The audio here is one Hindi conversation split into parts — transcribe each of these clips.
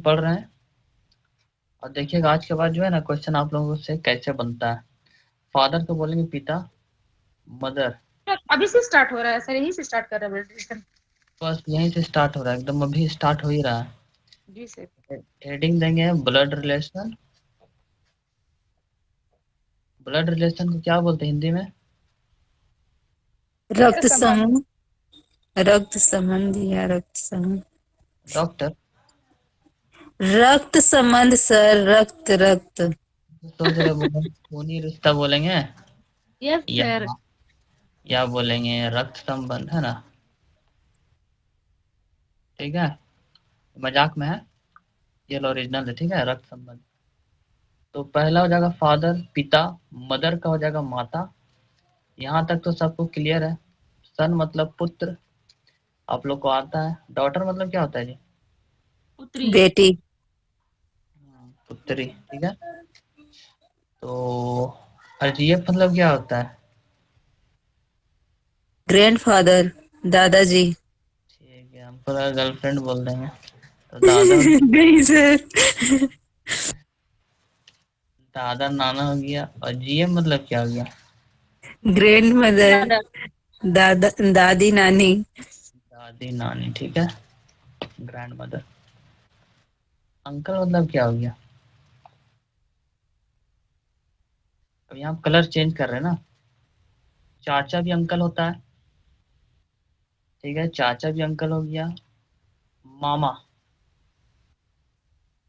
पढ़ रहे हैं। और देखिएगा आज के बाद जो है ना क्वेश्चन आप लोगों से कैसे बनता है। फादर को बोलेंगे पिता, मदर। अभी से स्टार्ट हो रहा है सर, यही से स्टार्ट कर रहा है मेडिटेशन। बस यहीं से स्टार्ट हो रहा है, एकदम अभी स्टार्ट हो ही रहा है। जी सर। हेडिंग देंगे ब्लड रिलेशन। ब्लड रिलेशन को क्या बोलते हैं हिंदी में? रक्त रक्त संबंध। संबंध। रक्त संबंध या रक्त संबंध। डॉक्टर। रक्त संबंध सर, रक्त रक्त। सोच रहे बोले खूनी रिश्ता बोलेंगे, यस या सर। बोलेंगे रक्त संबंध, है ना? ठीक है, मजाक में है, ये ओरिजिनल है। ठीक है, रक्त संबंध। तो पहला हो जाएगा फादर, पिता। मदर का हो जाएगा माता। यहाँ तक तो सबको क्लियर है। सन मतलब पुत्र, आप लोग को आता है। डॉटर मतलब क्या होता है जी? पुत्री। बेटी। पुत्री, ठीक है। तो अर्जियफ मतलब क्या होता है? ग्रैंडफादर, दादाजी। ठीक है, हमको लगा गर्लफ्रेंड बोल देंगे। तो दादा, नहीं सर। दादा नाना हो गया। और जीएम मतलब क्या हो गया? Grand mother, mother. दादा दादी नानी। दादी नानी, ठीक है। Grand mother. अंकल मतलब क्या हो गया? अब यहाँ कलर चेंज कर रहे हैं ना। चाचा भी अंकल होता है, ठीक है, चाचा भी अंकल हो गया। मामा,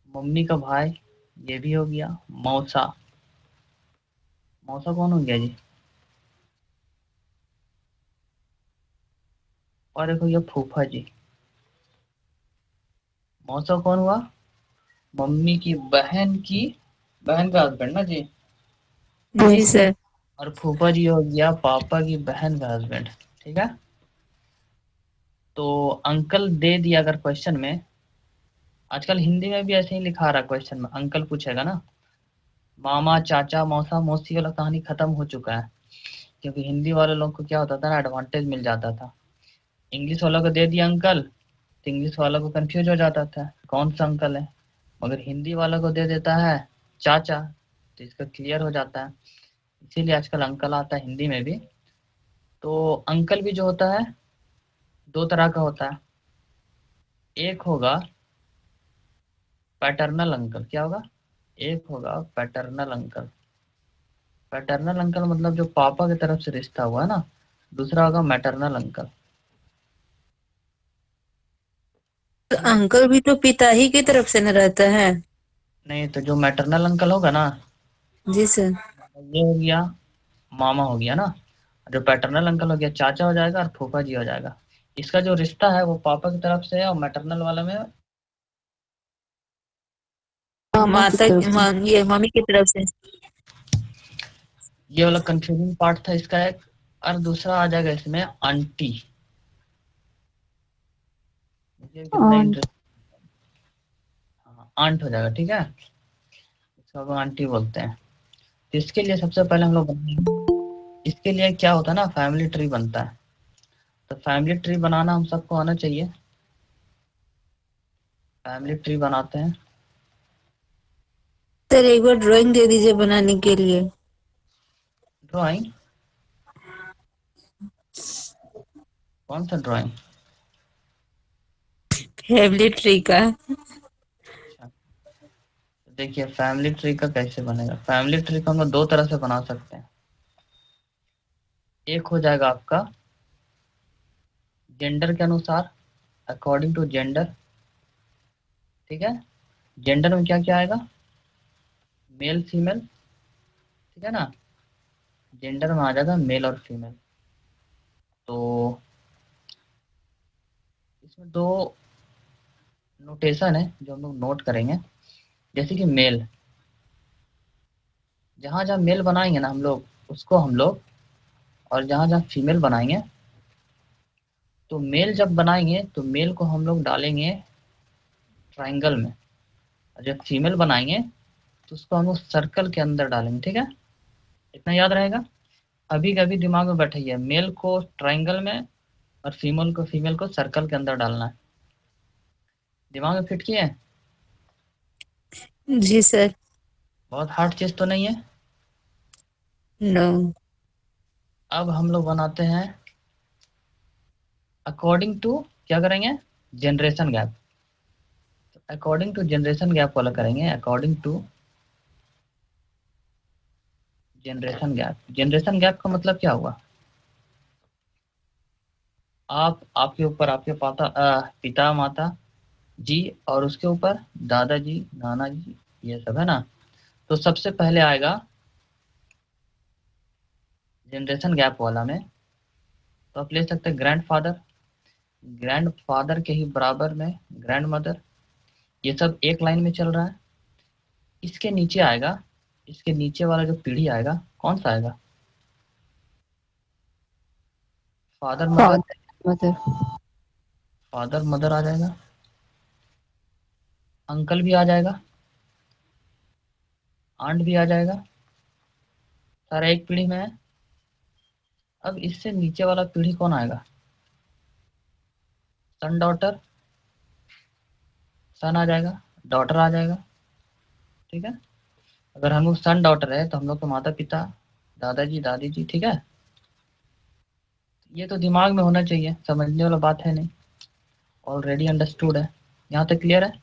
मम्मी का भाई, ये भी हो गया। मौसा, मौसा कौन हो गया जी? और एक हो गया फूफा जी। मौसा कौन हुआ? मम्मी की बहन की, बहन का हस्बैंड ना जी। जी सर। और फूफा जी हो गया पापा की बहन का हस्बैंड, ठीक है। तो अंकल दे दिया अगर क्वेश्चन में। आजकल हिंदी में भी ऐसे ही लिखा रहा क्वेश्चन में, अंकल पूछेगा ना। मामा चाचा मौसा मौसी वाला कहानी खत्म हो चुका है, क्योंकि हिंदी वाले लोग को क्या होता था ना, एडवांटेज मिल जाता था। इंग्लिश वालों को दे दिया अंकल, तो इंग्लिश वालों को कंफ्यूज हो जाता था कौन सा अंकल है। मगर हिंदी वालों को दे देता है चाचा, तो इसका क्लियर हो जाता है। इसीलिए आजकल अंकल आता है हिंदी में भी। तो अंकल भी जो होता है दो तरह का होता है। एक होगा पैटर्नल अंकल। क्या होगा? एक होगा पैटर्नल अंकल। पैटर्नल अंकल मतलब जो पापा की तरफ से रिश्ता हुआ है ना। दूसरा होगा मैटरनल अंकल। तो ठीक है। अंकल भी तो पिता ही की तरफ से न रहता है। नहीं, तो जो मैटरनल अंकल होगा ना, जी सर। ये हो गया मामा हो गया ना। जो पैटर्नल अंकल हो गया चाचा हो जाएगा, और फूफा जी हो जाएगा। इसका जो रिश्ता है वो पापा की तरफ से है, और मैटरनल वाला में माता ये मम्मी की तरफ से। ये वाला कंफ्यूजिंग पार्ट था इसका एक। और दूसरा आ जाएगा इसमें आंटी। ये कितना और इंटरेस्ट, आंट हो जाएगा, ठीक है। इसको हम आंटी बोलते हैं। तो इसके लिए सबसे पहले हम लोग इसके लिए क्या होता है ना, फैमिली ट्री बनता है। तो फैमिली ट्री बनाना हम सबको आना चाहिए। फैमिली ट्री बनाते हैं। सर एक बार ड्राइंग दे दीजिए बनाने के लिए। ड्राइंग? कौन सा ड्राइंग? फैमिली ट्री का। अच्छा, तो देखिए फैमिली ट्री का कैसे बनेगा। फैमिली ट्री को हम लोग दो तरह से बना सकते हैं। एक हो जाएगा आपका जेंडर के अनुसार, अकॉर्डिंग टू जेंडर, ठीक है। जेंडर में क्या क्या आएगा? मेल फीमेल, ठीक है ना। जेंडर में आ जाएगा मेल और फीमेल। तो इसमें दो नोटेशन है जो हम लोग नोट करेंगे। जैसे कि मेल, जहाँ जहाँ मेल बनाएंगे ना हम लोग उसको हम लोग, और जहाँ जहाँ फीमेल बनाएंगे, तो मेल जब बनाएंगे तो मेल को हम लोग डालेंगे ट्राइंगल में। और जब फीमेल बनाएंगे तो उसको हम लोग सर्कल के अंदर डालेंगे, ठीक है। इतना याद रहेगा। अभी का अभी दिमाग में बैठाइए, मेल को ट्राइंगल में और फीमेल को सर्कल के अंदर डालना है। दिमाग में फिट किए? जी सर। बहुत हार्ड चीज तो नहीं है। नो। अब हम लोग बनाते हैं अकॉर्डिंग टू, क्या करेंगे, generation gap. According to generation gap वाला करेंगे, according to generation gap. Generation gap का मतलब क्या हुआ? आप, आपके ऊपर आपके पिता माता जी, और उसके ऊपर दादाजी नाना जी, ये सब है ना। तो सबसे पहले आएगा जनरेशन गैप वाला में, तो आप ले सकते हैं ग्रैंड फादर, ग्रैंड फादर के ही बराबर में ग्रैंड मदर। ये सब एक लाइन में चल रहा है। इसके नीचे आएगा, इसके नीचे वाला जो पीढ़ी आएगा कौन सा आएगा? Father mother, father mother. Father mother आ जाएगा, अंकल भी आ जाएगा, आंट भी आ जाएगा, सारा एक पीढ़ी में है। अब इससे नीचे वाला पीढ़ी कौन आएगा? सन डॉटर, सन आ जाएगा, डॉटर आ जाएगा। ठीक है, अगर हम लोग सन डॉटर है तो हम लोग के माता पिता, दादाजी दादी जी, ठीक है। ये तो दिमाग में होना चाहिए, समझने वाला बात है नहीं, ऑलरेडी अंडरस्टूड है। यहाँ तक क्लियर है?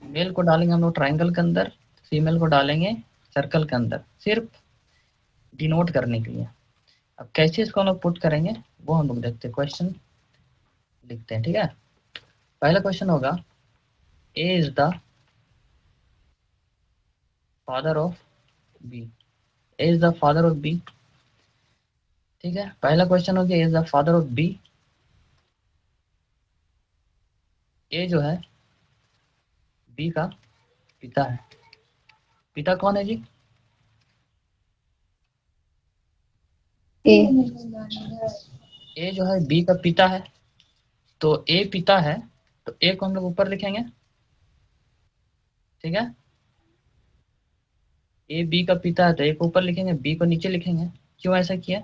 मेल को डालेंगे हम लोग ट्राइंगल के अंदर, फीमेल को डालेंगे सर्कल के अंदर, सिर्फ डिनोट करने के लिए। अब कैसे इसको हम लोग पुट करेंगे वो हम लोग देखते हैं, क्वेश्चन लिखते हैं, ठीक है। पहला क्वेश्चन होगा, A is the father of B, A is the father of B. ठीक है, पहला क्वेश्चन हो गया, is the father of B. A जो है बी का पिता है। पिता कौन है जी? ए। ए जो है बी का पिता है, तो ए पिता है, तो ए को हम लोग ऊपर लिखेंगे, ठीक है। ए बी का पिता है तो ए को ऊपर लिखेंगे, बी को नीचे लिखेंगे। क्यों ऐसा किया?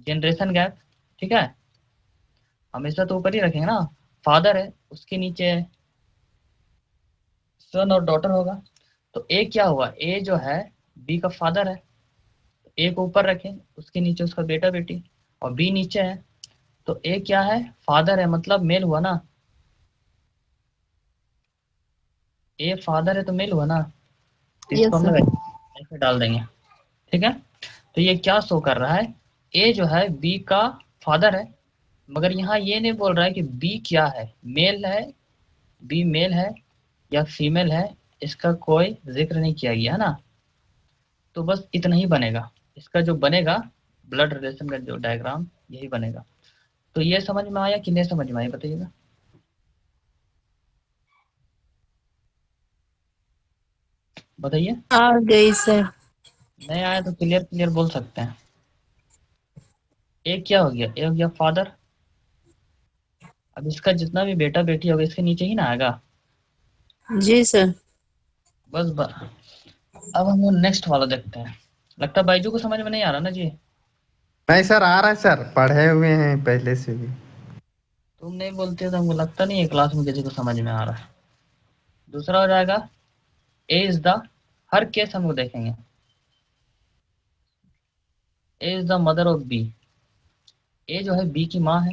जनरेशन गैप, ठीक है। हमेशा तो ऊपर ही रखेंगे ना। फादर है, उसके नीचे सन और डॉटर होगा। तो ए क्या हुआ, ए जो है बी का फादर है, तो ए को ऊपर रखें, उसके नीचे उसका बेटा बेटी, और बी नीचे है। तो ए क्या है, फादर है, मतलब मेल हुआ ना। ए फादर है तो मेल हुआ ना, तो इसको यस हम लोग सर। ऐसे डाल देंगे, ठीक है। तो ये क्या शो कर रहा है, ए जो है बी का फादर है, मगर यहाँ ये नहीं बोल रहा है कि बी क्या है, मेल है, बी मेल है या फीमेल है, इसका कोई जिक्र नहीं किया गया है ना। तो बस इतना ही बनेगा, इसका जो बनेगा ब्लड रिलेशन का जो डायग्राम यही बनेगा। तो ये समझ में आया कि नहीं समझ में आया, बताइएगा। बताइए। आ गई सर। नहीं आया तो क्लियर क्लियर बोल सकते हैं। ए क्या हो गया, ए हो गया फादर। अब इसका जितना भी बेटा बेटी होगा इसके नीचे ही ना आएगा। जी सर। बस। अब हम लोग नेक्स्ट वाला देखते हैं। लगता है बाइजू को समझ में नहीं आ रहा ना जी। नहीं सर, आ रहा है सर, पढ़े हुए हैं पहले से भी। तुम नहीं बोलते तो हमको लगता नहीं है क्लास में किसी को समझ में आ रहा है। दूसरा हो जाएगा, ए इज द, हर केस हम लोग देखेंगे, A is the mother of B. A जो है बी की माँ है,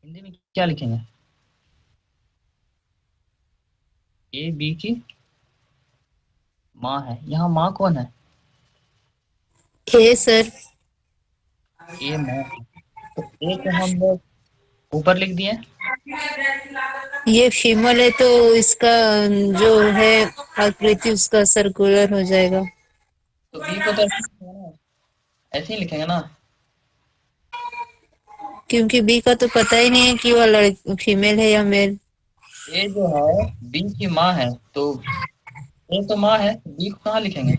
हिंदी में क्या लिखेंगे? ए बी की माँ है। यहाँ माँ कौन है? ए सर। ए माँ है, तो ए को हम लोग ऊपर लिख दिए। ये फीमेल है तो इसका जो है आकृति उसका सर्कुलर हो जाएगा। तो बी को तो ऐसे ही लिखेंगे ना, ऐसे ही लिखेंगे ना। क्योंकि बी का तो पता ही नहीं है कि वो लड़की फीमेल है या मेल। ए जो है बी की माँ है, तो ए तो माँ है, बी को कहाँ लिखेंगे?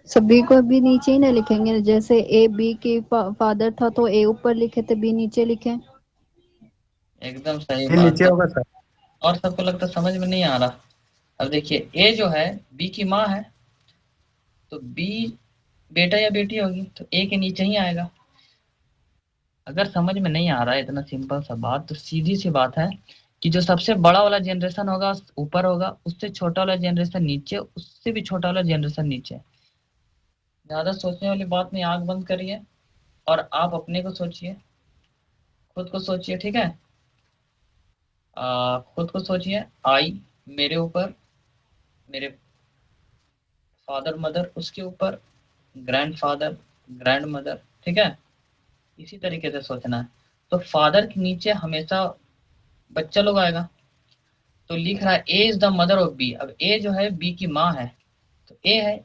सभी को भी नीचे ही ना लिखेंगे, जैसे ए बी की फादर था तो ए ऊपर लिखे थे बी नीचे लिखे। एकदम सही ये बात नीचे है। होगा सर। और सबको लगता है समझ में नहीं आ रहा। अब देखिए, ए जो है बी की माँ है, तो बी बेटा या बेटी होगी, तो ए के नीचे ही आएगा। अगर समझ में नहीं आ रहा है इतना सिंपल सा बात, तो सीधी सी बात है, कि जो सबसे बड़ा वाला जनरेशन होगा ऊपर होगा, उससे छोटा वाला जनरेशन नीचे, उससे भी छोटा वाला जनरेशन नीचे। ज्यादा सोचने वाली बात नहीं, आंख बंद करिए और आप अपने को सोचिए, खुद को सोचिए, ठीक है। खुद को सोचिए, आई मेरे ऊपर, मेरे फादर मदर उसके ऊपर, ग्रैंडफादर, ग्रैंड मदर, ठीक है। इसी तरीके से सोचना है। तो फादर के नीचे हमेशा बच्चा लोग आएगा। तो लिख रहा है A is the mother of B. अब ए जो है बी की माँ है, तो ए है,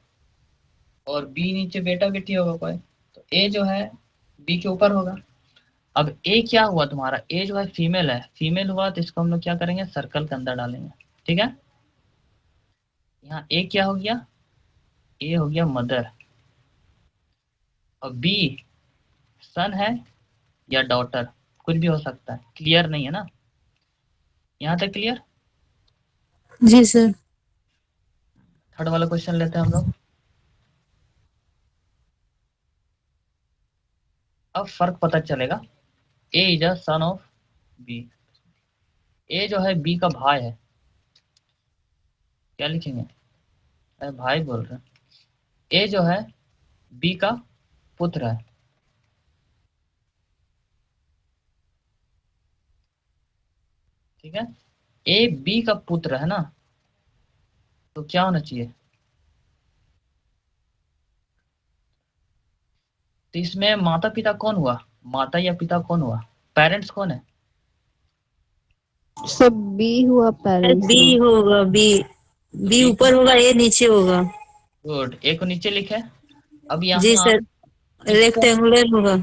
और बी नीचे बेटा बेटी होगा कोई, तो ए जो है बी के ऊपर होगा। अब ए क्या हुआ तुम्हारा, ए जो है फीमेल है, फीमेल हुआ तो इसको हम लोग क्या करेंगे, सर्कल के अंदर डालेंगे, ठीक है। यहाँ ए क्या हो गया, ए हो गया मदर, और बी सन है या डॉटर, कुछ भी हो सकता है। क्लियर नहीं है ना, यहाँ तक क्लियर। जी सर। थर्ड वाला क्वेश्चन लेते हैं हम लोग। अब फर्क पता चलेगा, A is a son of B. A जो है बी का भाई है, क्या लिखेंगे, अरे भाई बोल रहे हैं। ए जो है बी का पुत्र है, ठीक है। ए बी का पुत्र है ना, तो क्या होना चाहिए, तो इसमें माता पिता कौन हुआ, माता या पिता कौन हुआ, पेरेंट्स कौन है। सब बी हुआ पेरेंट्स बी लोग। होगा, बी। तो बी बी को, ऊपर होगा, ए नीचे होगा। गुड, ए को नीचे लिखे। अब जी यहाँ सर, इसको, रेक्टेंगुलर होगा।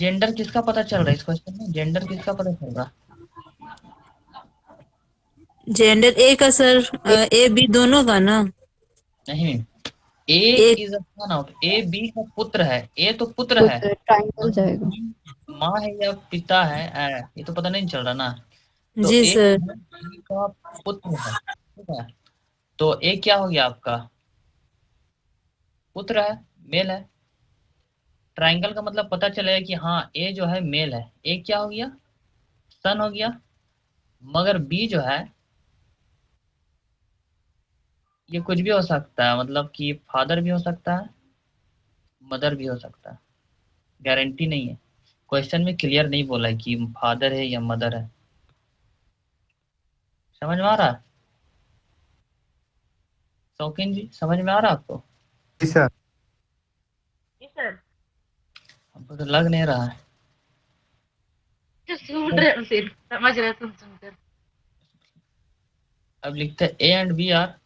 जेंडर किसका पता चल रहा है इस क्वेश्चन में, जेंडर किसका पता चल रहा जेंडर ए का सर, ए बी दोनों का ना। नहीं, ए एक। Is a son of, A B का पुत्र है, ए तो पुत्र है, पुत्र ट्राइंगल मगर जाएगा। बी माँ है या पिता है, ये तो पता नहीं चल रहा ना। तो जी ए सर। बी का पुत्र है, ठीक है। तो ए क्या हो गया आपका, पुत्र है, मेल है। ट्राइंगल का मतलब पता चलेगा कि हाँ ए जो है मेल है, ए क्या हो गया, सन हो गया। मगर बी जो है ये कुछ भी हो सकता है, मतलब कि फादर भी हो सकता है, मदर भी हो सकता है, गारंटी नहीं है। क्वेश्चन में क्लियर नहीं बोला है कि फादर है या मदर है। समझ में आ रहा है शौकीन जी, समझ में आ रहा है आपको। जी सर। जी सर। हमको तो लग नहीं रहा है। सुन रहे हो फिर, समझ रहे तुम सुनकर। अब लिखते हैं A and B are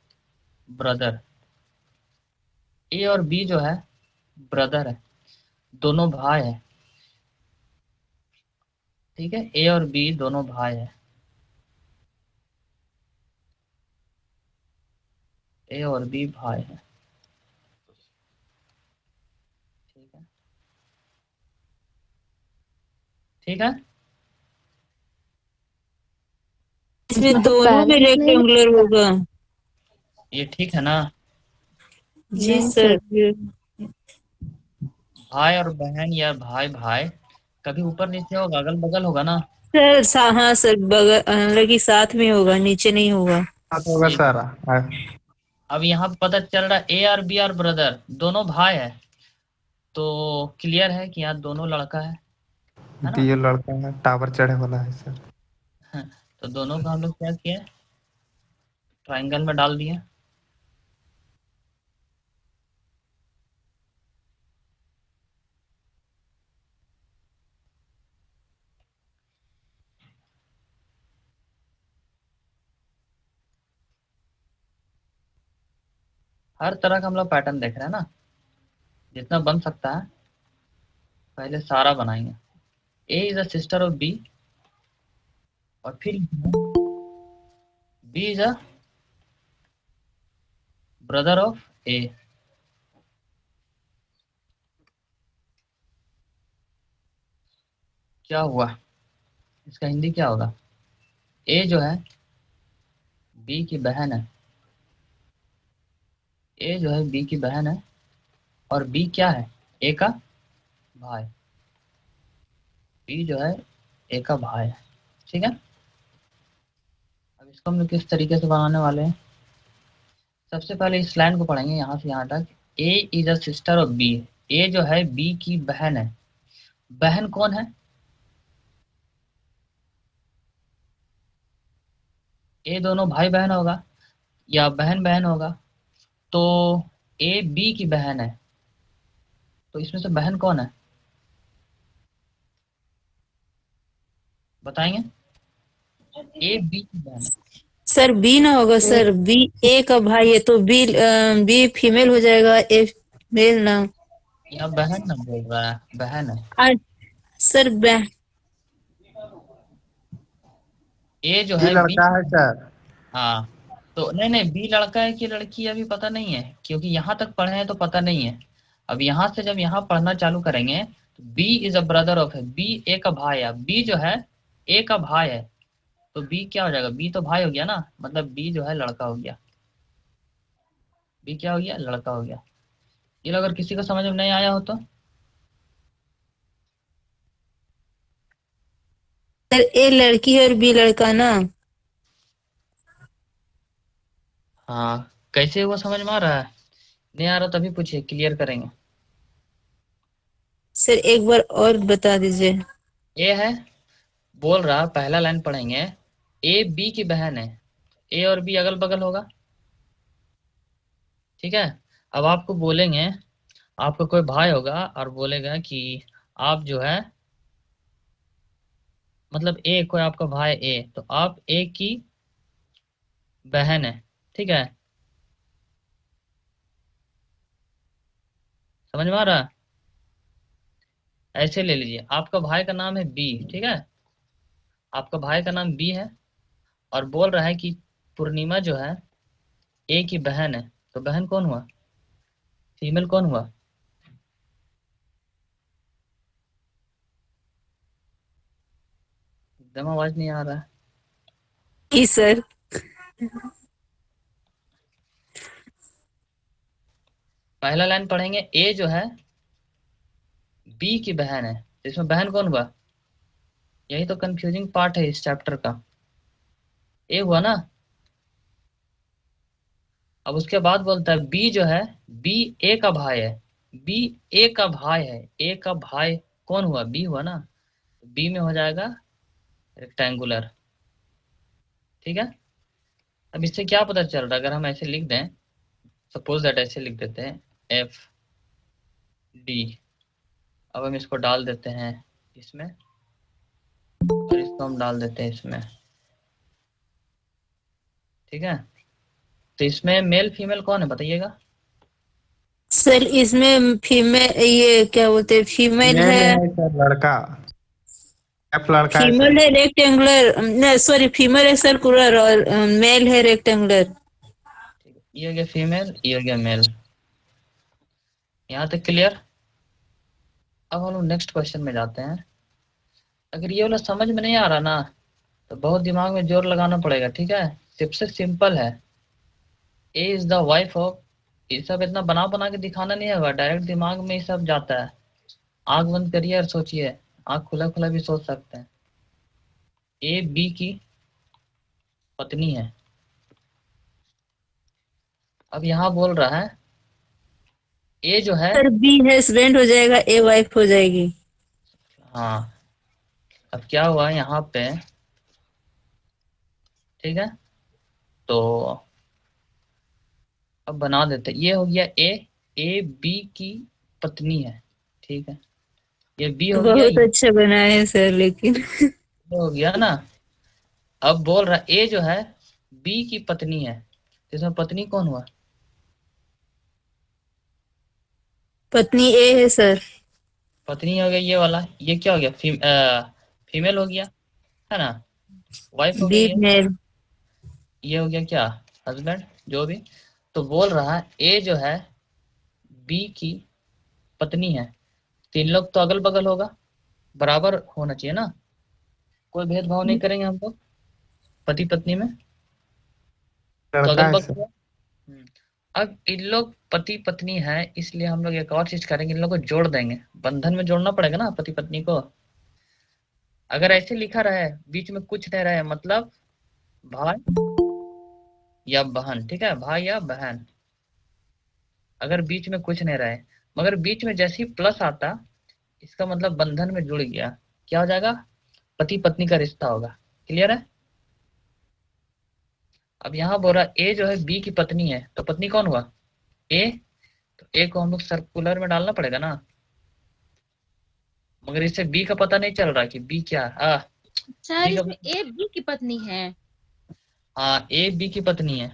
brother. A और बी जो है ब्रदर है, दोनों भाई है, ठीक है। ए और बी दोनों भाई है, ए और बी भाई है, ठीक है, ठीक है। इसमें इसमें तो दोनों में पेरेंट्स नहीं रेक्टेंगुलर लिखा। होगा। ये ठीक है ना। जी नहीं सर। सर। भाई और बहन या भाई भाई कभी ऊपर नीचे होगा, अगल बगल होगा ना। सर हाँ सर, बगल मतलब कि साथ में होगा, नीचे नहीं होगा। साथ होगा ये सर। अब यहाँ पे पता चल रहा है ए और बी और ब्रदर दोनों भाई है, तो क्लियर है कि यहाँ दोनों लड़का है ना। ये लड़का है, टावर चढ़े वाला है सर। तो दोनों को हम लोग क्या किए, ट्राइंगल में डाल दिए। हर तरह का हम लोग पैटर्न देख रहे हैं ना, जितना बन सकता है पहले सारा बनाएंगे। A is a sister of B, और फिर B is a brother of A. क्या हुआ, इसका हिंदी क्या होगा, ए जो है बी की बहन है, ए जो है बी की बहन है, और बी क्या है, ए का भाई। बी जो है ए का भाई है, ठीक है। इसको हम लोग किस तरीके से बनाने वाले हैं, सबसे पहले इस लाइन को पढ़ेंगे यहाँ से यहाँ तक। A is a sister of B, A जो है बी की बहन है। बहन कौन है? ए दोनों भाई बहन होगा या बहन बहन होगा, तो ए बी की बहन है, तो इसमें से बहन कौन है बताएंगे? ए बी की बहन है। सर बी ना होगा सर, बी ए का भाई है तो बी बी फीमेल हो जाएगा, ए मेल ना। या बहन ना बोल रहा है, बहन है। सर ए जो ये है बी, लड़का है सर। हाँ तो नहीं नहीं, बी लड़का है कि लड़की अभी पता नहीं है, क्योंकि यहाँ तक पढ़े हैं तो पता नहीं है। अब यहाँ से जब यहाँ पढ़ना चालू करेंगे तो B is a brother of है, बी ए का भाई है, बी जो है ए का भाई है, तो बी क्या हो जाएगा? बी तो भाई हो गया ना, मतलब बी जो है लड़का हो गया। बी क्या हो गया? लड़का हो गया। ये लोग अगर किसी को समझ में नहीं आया हो तो सर ए लड़की है और बी लड़का ना। हाँ, कैसे वो समझ में आ रहा है? नहीं आ रहा तभी पूछिए, क्लियर करेंगे। सर एक बार और बता दीजिए। ए है, बोल रहा पहला लाइन पढ़ेंगे, ए बी की बहन है, ए और बी अगल बगल होगा, ठीक है। अब आपको बोलेंगे, आपका कोई भाई होगा और बोलेगा कि आप जो है, मतलब ए कोई आपका भाई ए, तो आप ए की बहन है, ठीक है। समझ में आ रहा है? ऐसे ले लीजिए, आपका भाई का नाम है बी, ठीक है, आपका भाई का नाम बी है, और बोल रहा है कि पूर्णिमा जो है ए की बहन है, तो बहन कौन हुआ? फीमेल कौन हुआ? एकदम आवाज नहीं आ रहा है। जी सर। पहला लाइन पढ़ेंगे, ए जो है बी की बहन है, तो इसमें बहन कौन हुआ? यही तो कंफ्यूजिंग पार्ट है इस चैप्टर का, ए हुआ ना। अब उसके बाद बोलता है बी जो है, बी ए का भाई है, बी ए का भाई है, ए का भाई कौन हुआ? बी हुआ ना, बी में हो जाएगा रेक्टेंगुलर, ठीक है। अब इससे क्या पता चल रहा है, अगर हम ऐसे लिख दें, सपोज दैट ऐसे लिख देते हैं एफ डी, अब हम इसको डाल देते हैं इसमें, और इसको हम डाल देते हैं इसमें, ठीक है। तो इसमें मेल फीमेल कौन है बताइएगा? सर इसमें फीमेल, ये क्या बोलते हैं, फीमेल मेल है। है सर, लड़का। एफ लड़का है फीमेल सर। है रेक्टेंगुलर, नहीं सॉरी, फीमेल है सर्कुलर और मेल है रेक्टेंगुलर। ठीक है, ये हो गया फीमेल, ये हो गया मेल, यहाँ तक क्लियर। अब हम लोग नेक्स्ट क्वेश्चन में जाते हैं। अगर ये वाला समझ में नहीं आ रहा ना, तो बहुत दिमाग में जोर लगाना पड़ेगा, ठीक है। सबसे सिंपल है, A is the wife of, ये सब इतना बना बना के दिखाना नहीं होगा, डायरेक्ट दिमाग में ये सब जाता है। आंख बंद करिए और सोचिए, आंख खुला खुला भी सोच सकते हैं। ए बी की पत्नी है। अब यहाँ बोल रहा है ए जो है, सर बी हस्बैंड हो जाएगा, ए वाइफ हो जाएगी। हाँ अब क्या हुआ यहाँ पे, ठीक है, तो अब बना देते, ये हो गया ए, ए बी की पत्नी है, ठीक है। ये बी हो गया, बहुत ये अच्छा बना है सर, लेकिन हो गया ना। अब बोल रहा ए जो है बी की पत्नी है, तो इसमें पत्नी कौन हुआ? पत्नी ए है सर। पत्नी हो गया ये वाला, ये क्या हो गया? फीमेल हो गया, है ना, वाइफ हो गई बी ये। मेल। ये हो गया क्या? हस्बैंड, जो भी। तो बोल रहा है ए जो है बी की पत्नी है, तीन लोग तो अगल बगल होगा, बराबर होना चाहिए ना, कोई भेदभाव नहीं करेंगे हम लोग पति पत्नी में, तो लड़का अगल है बगल सर। हुआ। अब इन लोग पति पत्नी है, इसलिए हम लोग एक और चीज करेंगे, इन लोग को जोड़ देंगे, बंधन में जोड़ना पड़ेगा ना पति पत्नी को। अगर ऐसे लिखा रहे बीच में कुछ नहीं रहे, मतलब भाई या बहन, ठीक है, भाई या बहन, अगर बीच में कुछ नहीं रहे, मगर बीच में जैसे ही प्लस आता, इसका मतलब बंधन में जुड़ गया, क्या हो जाएगा, पति पत्नी का रिश्ता होगा। क्लियर है? अब यहाँ बोल रहा ए जो है बी की पत्नी है, तो पत्नी कौन हुआ, ए। तो ए को हम लोग सर्कुलर में डालना पड़ेगा ना, मगर इससे बी का पता नहीं चल रहा कि बी क्या है। सर बी का, इसमें ए बी की पत्नी है। हाँ ए बी की पत्नी है।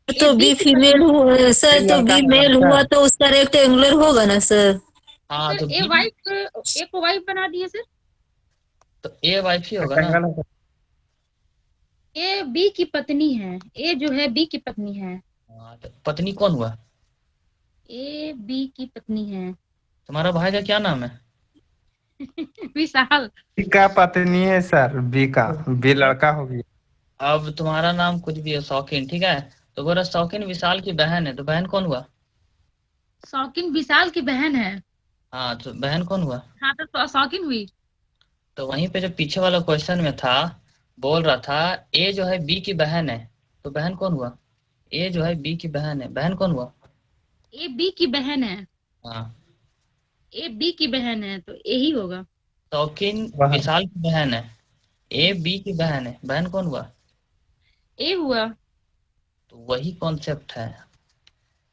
तो ए बी बी की फीमेल पत्नी है। हुआ सर, ये तो लड़का बी है मेल लड़का। हुआ तो उसका रेक्टेंगुलर होगा ना सर। हाँ सर तो ए बी, वाइफ, ए को वाइफ बना दिए सर। तो ए वाइफ ही होगा ना। रेक्टेंगल है। ए बी की पत्नी है, ए जो है बी की पत्नी है। हाँ तो पत्नी कौन हुआ, ए बी की पत्नी है। तुम्हारा भाई का क्या नाम है। विशाल। बी का पत्नी है सर, बी का, बी लड़का हो गया। अब तुम्हारा नाम कुछ भी है, शौकीन, ठीक है, तो बोला शौकीन विशाल की बहन है, तो बहन कौन हुआ। शौकीन विशाल की बहन है। हाँ तो बहन कौन हुआ। हाँ तो शौकीन हुई। तो वहीं पे जो पीछे वाला क्वेश्चन में था, बोल रहा था ए जो है बी की बहन है, तो बहन कौन हुआ, ए जो है बी की बहन है, बहन कौन हुआ। ए बी की बहन है। हाँ ए बी की बहन है तो ए ही होगा। शौकीन वाह। विशाल की बहन है, ए बी की बहन है, बहन कौन हुआ। ए हुआ। तो वही कॉन्सेप्ट है।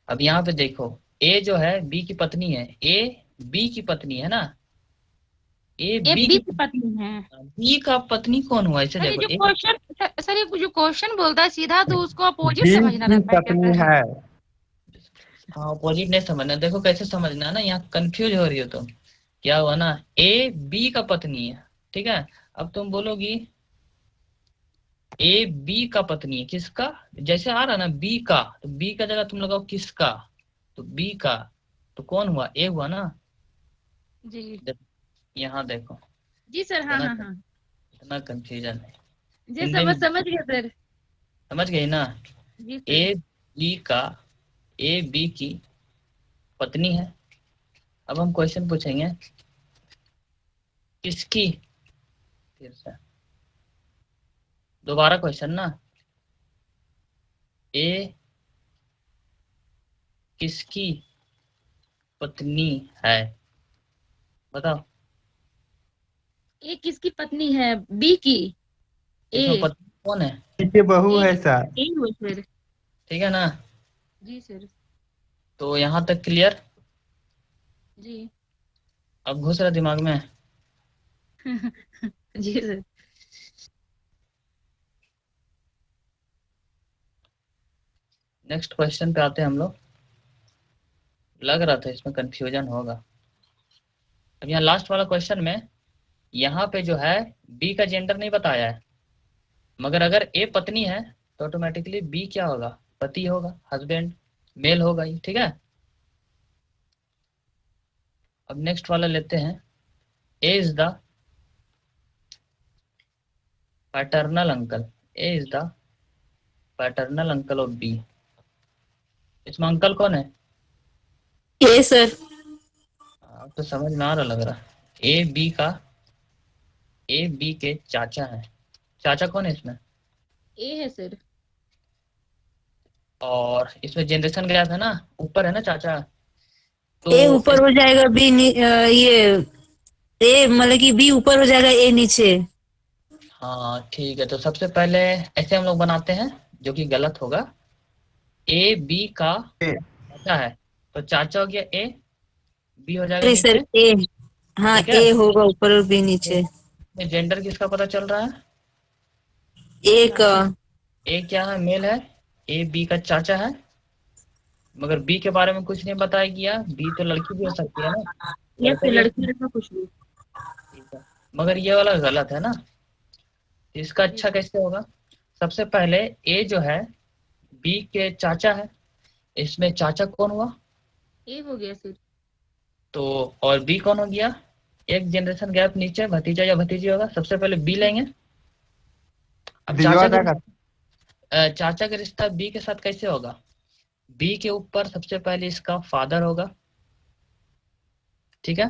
अब यहाँ पे देखो, ए जो है बी की पत्नी है, ए बी की पत्नी है ना, ए ए बी बी की, की पत्नी है। बी का पत्नी कौन हुआ, इसे सर ये देखो जो ए, क्वेश्चन, सर ये जो क्वेश्चन बोलता है सीधा, तो उसको अपोजिट बी समझना की रहता है क्या पत्नी सर। है। हाँ अपोजिट नहीं समझना, देखो कैसे समझना है ना, यहाँ कंफ्यूज हो रही हो तुम। क्या हुआ ना, ए बी का पत्नी है, ठीक है, अब तुम बोलोगी ए बी का पत्नी है, किसका, जैसे आ रहा ना बी का, तो बी का जगह तुम लगाओ किसका, तो बी का, तो कौन हुआ, ए हुआ ना। जी यहाँ देखो, जी सर। हाँ इतना हाँ हाँ। इतना कंफ्यूजन है जी हिंदी समझ में, समझ गया सर। समझ गई ना। जी सर। ए बी का, ए बी की पत्नी है। अब हम क्वेश्चन पूछेंगे किसकी, फिर से दोबारा क्वेश्चन ना, ए किसकी पत्नी है, बताओ। ए किसकी पत्नी है, बी की। ए इसमें पत्नी कौन है, पीछे बहू ए है सर। ए हुआ सर। ठीक है ना। जी सर। तो यहाँ तक क्लियर, जी अब घुस रहा दिमाग में। जी सर। नेक्स्ट क्वेश्चन पे आते हैं हम लोग, लग रहा था इसमें कंफ्यूजन होगा। अब यहाँ लास्ट वाला क्वेश्चन में, यहाँ पे जो है बी का जेंडर नहीं बताया है, मगर अगर ए पत्नी है तो ऑटोमेटिकली बी क्या होगा, पति होगा, हस्बैंड, मेल होगा ही, ठीक है। अब नेक्स्ट वाला लेते हैं, A is the paternal uncle, A is the paternal uncle of B. इसमें अंकल कौन है, ए सर। अब तो समझ में आ रहा लग रहा, ए बी का, ए बी के चाचा है, चाचा कौन है इसमें, ए है सर। और इसमें जनरेशन गैप है ना, ऊपर है ना चाचा, ए तो ऊपर हो जाएगा, ये ए मतलब कि बी ऊपर हो जाएगा, ए नीचे। हाँ ठीक है, तो सबसे पहले ऐसे हम लोग बनाते हैं, जो कि गलत होगा, ए बी का चाचा है, तो चाचा हो गया ए, बी हो जाएगा सॉरी सर, नीचे, ए। हाँ, ठीक है। ए होगा ऊपर और बी नीचे। जेंडर किसका पता चल रहा है, ए का। ए क्या है, मेल है, ए बी का चाचा है, मगर बी के बारे में कुछ नहीं बताया गया, बी तो लड़की भी हो सकती है ना, यस लड़का सर, भी हो लड़की सकता लड़का कुछ भी। है, ठीक है। मगर ये वाला गलत है ना, तो इसका अच्छा कैसे होगा, सबसे पहले ए जो है बी के चाचा है, इसमें चाचा कौन हुआ, ए हो गया सर। तो और बी कौन हो गया, एक जनरेशन गैप नीचे भतीजा या भतीजी होगा, सबसे पहले बी लेंगे। अब दिलवा जाएगा। चाचा का रिश्ता बी के साथ कैसे होगा, बी के ऊपर सबसे पहले इसका फादर होगा, ठीक है।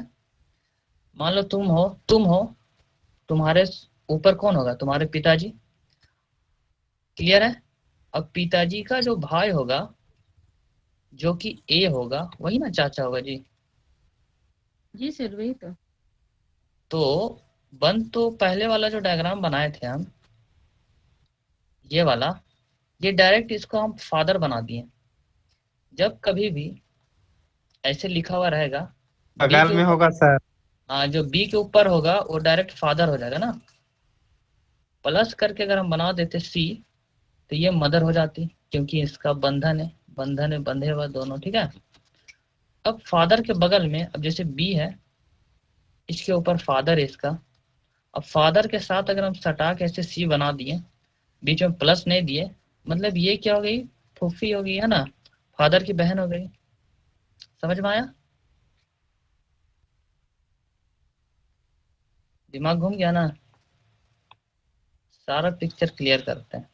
मान लो तुम हो, तुम्हारे ऊपर कौन होगा, तुम्हारे पिताजी, क्लियर है? अब पिताजी का जो भाई होगा जो कि ए होगा वही ना चाचा होगा जी। जी सर वही तो तो पहले वाला जो डायग्राम बनाए थे हम, ये वाला, ये डायरेक्ट इसको हम फादर बना दिए। जब कभी भी ऐसे लिखा हुआ रहेगा बी बगल के में ऊपर, होगा सर। हाँ जो बी के ऊपर होगा वो डायरेक्ट फादर हो जाएगा ना। प्लस करके अगर हम बना देते सी तो ये मदर हो जाती, क्योंकि इसका बंधन है बंधे हुआ दोनों, ठीक है। अब फादर के बगल में, अब जैसे बी है इसके ऊपर फादर है इसका, अब फादर के साथ अगर हम सटा के ऐसे सी बना दिए, बीच में प्लस नहीं दिए, मतलब ये क्या हो गई, फूफी हो गई है ना, फादर की बहन हो गई। समझ में आया? दिमाग घूम गया ना? सारा पिक्चर क्लियर करते हैं।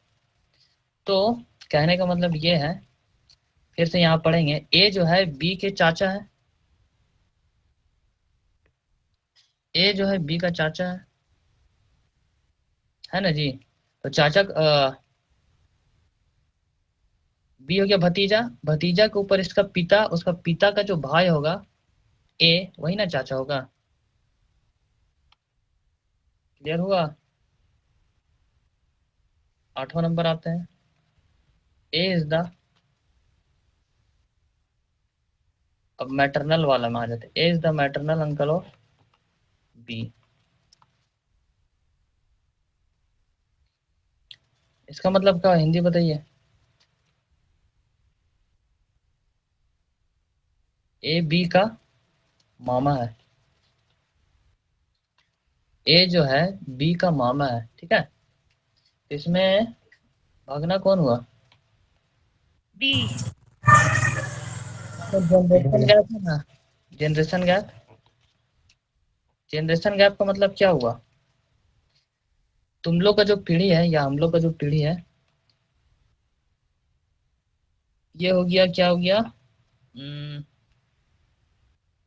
तो कहने का मतलब ये है, फिर से यहाँ पढ़ेंगे, ए जो है बी के चाचा ए जो है बी का चाचा है ना जी। तो चाचा बी हो गया भतीजा, भतीजा के ऊपर इसका पिता, उसका पिता का जो भाई होगा ए, वही ना चाचा होगा। क्लियर हुआ? 8वां नंबर आते हैं, ए इज द, अब मैटरनल वाला में आ जाते हैं, A is the maternal uncle of B. इसका मतलब क्या, हिंदी बताइए। ए बी का मामा है, ए जो है बी का मामा है, ठीक है। तो इसमें भागना कौन हुआ? बी। तो जनरेशन गैप है ना, जनरेशन गैप। जनरेशन गैप का मतलब क्या हुआ, तुम लोग का जो पीढ़ी है या हम लोग का जो पीढ़ी है, ये हो गया, क्या हो गया,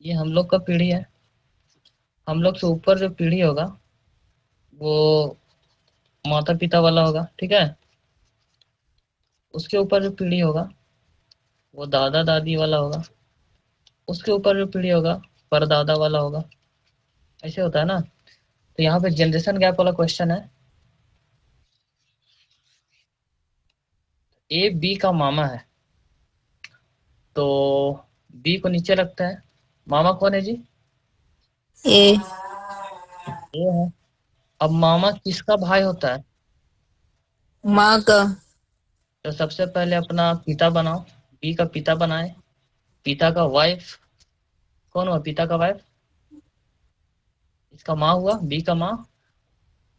ये हम लोग का पीढ़ी है। हम लोग से ऊपर जो पीढ़ी होगा वो माता पिता वाला होगा, ठीक है। उसके ऊपर जो पीढ़ी होगा वो दादा दादी वाला होगा। उसके ऊपर जो पीढ़ी होगा परदादा वाला होगा। ऐसे होता है ना। तो यहाँ पे जनरेशन गैप वाला क्वेश्चन है। ए बी का मामा है, तो बी को नीचे रखता है। मामा कौन है जी? ए। ए है। अब मामा किसका भाई होता है? माँ का। तो सबसे पहले अपना पिता बनाओ, बी का पिता बनाए। पिता का वाइफ कौन हुआ, पिता का वाइफ इसका माँ हुआ, बी का माँ।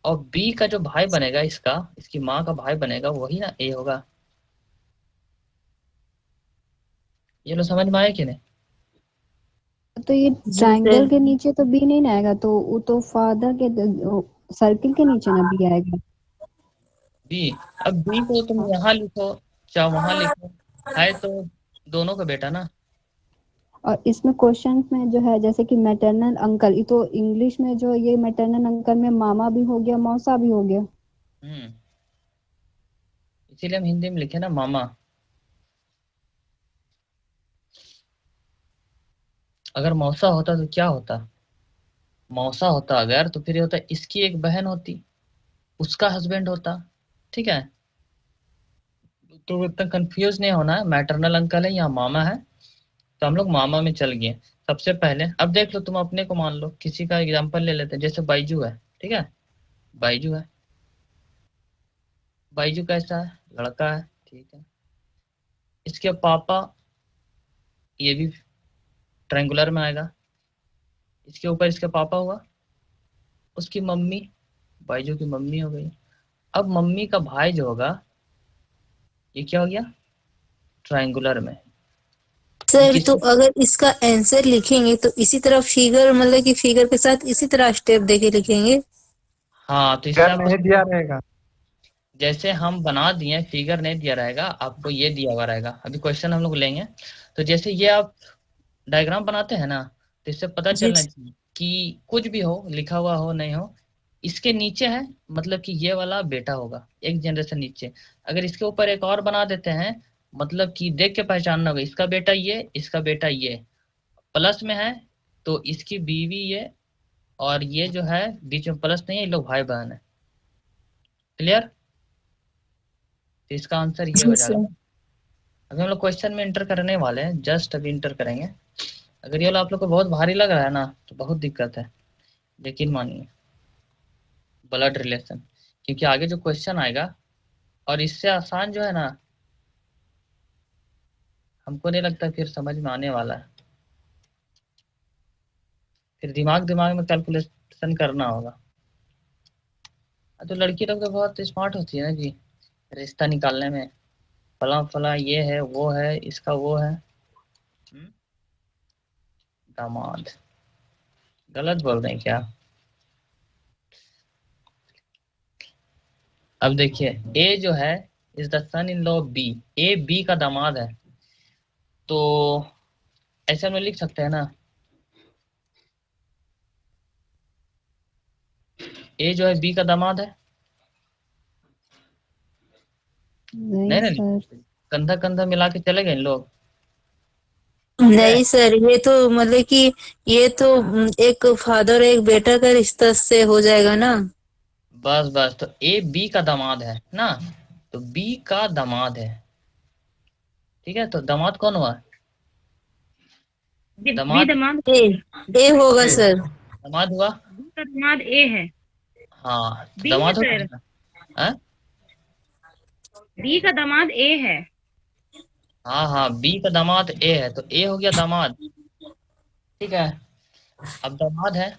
और बी का जो भाई बनेगा इसका, इसकी माँ का भाई बनेगा, वही ना ए होगा। ये लो समझ में आया कि नहीं? तो ये जी ट्रायंगल सर। के नीचे तो बी नहीं ना आएगा, तो वो तो फादर के सर्किल के नीचे ना बी आएगा। बी, अब बी को तुम यहाँ लिखो चाहे वहां लिखो, है तो दोनों का बेटा ना। और इसमें क्वेश्चन में जो है जैसे कि मैटरनल अंकल, ये तो इंग्लिश में जो ये मैटरनल अंकल में मामा भी हो गया मौसा भी हो गया। हम्म, इसीलिए हम हिंदी में लिखे ना मामा। अगर मौसा होता तो क्या होता, मौसा होता अगर तो फिर ये होता इसकी एक बहन होती, उसका हस्बैंड होता, ठीक है। तो इतना कंफ्यूज नहीं होना है, मैटरनल अंकल है या मामा है, तो हम लोग मामा में चल गए। सबसे पहले अब देख लो, तुम अपने को मान लो, किसी का एग्जांपल ले लेते हैं, जैसे बाइजू है, ठीक है। बाइजू है, बाइजू कैसा है, लड़का है, ठीक है। इसके पापा, ये भी ट्रायंगुलर में आएगा। इसके ऊपर इसके पापा हुआ, उसकी मम्मी, बाइजू की मम्मी हो गई। अब मम्मी का भाई जो होगा ये क्या हो गया, ट्रायंगुलर में। ये सर तो किसके, अगर इसका आंसर लिखेंगे तो इसी तरह फिगर, मतलब कि फिगर के साथ इसी तरह स्टेप देके लिखेंगे। हाँ तो इससे घर आपको, नहीं दिया रहेगा। जैसे हम बना दिए, फिगर नहीं दिया रहेगा आपको, ये दिया हुआ रहेगा। अभी क्वेश्चन हम लोग लेंगे। तो जैसे ये आप डायग्राम बनाते हैं ना, तो इससे पता जी। चलना चाहिए कि कुछ भी हो, लिखा हुआ हो नहीं हो, इसके नीचे है मतलब कि ये वाला बेटा होगा, एक जनरेशन नीचे। अगर इसके ऊपर एक और बना देते हैं मतलब कि देख के पहचानना होगा, इसका बेटा ये, इसका बेटा ये, प्लस में है तो इसकी बीवी ये, और ये जो है बीच में प्लस नहीं है, ये लोग भाई बहन है। क्लियर? तो इसका आंसर ये जी हो जाएगा। सर। अभी हम लोग क्वेश्चन में इंटर करने वाले हैं, जस्ट अभी इंटर करेंगे। अगर ये वाला आप लोग को बहुत भारी लग रहा है ना तो बहुत दिक्कत है, लेकिन मानिए ब्लड रिलेशन, क्योंकि आगे जो क्वेश्चन आएगा और इससे आसान जो है ना, हमको नहीं लगता फिर समझ में आने वाला है। फिर दिमाग दिमाग में कैलकुलेशन करना होगा। तो लड़की लोग तो बहुत स्मार्ट होती है ना जी, रिश्ता निकालने में, फला फला ये है वो है इसका वो है। दामाद, गलत बोल रहे हैं क्या? अब देखिए ए जो है is the son in law B, A B का दामाद है, तो ऐसे हम लोग लिख सकते हैं ना, ए जो है बी का दामाद है। नहीं नहीं सर। कंधा कंधा मिला के चले गए इन लोग। नहीं सर, ये तो मतलब कि ये तो एक फादर एक बेटा का रिश्ता से हो जाएगा ना। बस बस, तो ए बी का दामाद है ना, तो बी का दामाद है। ठीक है, तो दामाद कौन हुआ? बी दामाद, दामाद, ए होगा सर। दामाद हुआ। बी का दामाद ए है। हाँ तो बी है दामाद हो सर, गया। हाँ बी का दामाद ए है। हाँ हाँ, बी का दामाद ए है, तो ए हो गया दामाद। ठीक है, अब दामाद है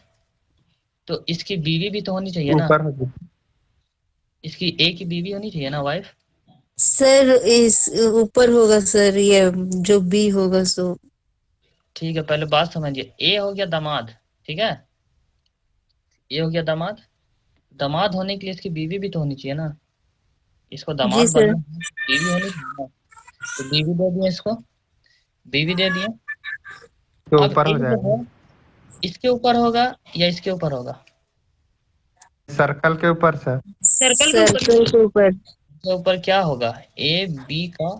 तो इसकी बीवी भी तो होनी चाहिए ना, ऊपर हो गया। इसकी ए की बीवी होनी चाहिए ना, वाइफ। सर इस ऊपर होगा सर, ये जो बी होगा सो। ठीक है, पहले बात समझिए, ए हो गया दामाद, ठीक है, ए हो गया दामाद। दामाद होने के लिए इसकी बीवी भी तो होनी चाहिए ना, इसको जी दामाद सर। बनना है, बीवी होनी चाहिए ना, तो बीवी दे दिए इसको, बीवी दे दिए। तो अब ऊपर ए हो जो जाएगा। है इसके ऊपर होगा या इसके ऊपर होगा? सर्कल के ऊपर सर। सर्कल के ऊपर। सर्कल के ऊपर। इसके ऊपर क्या होगा? ए बी का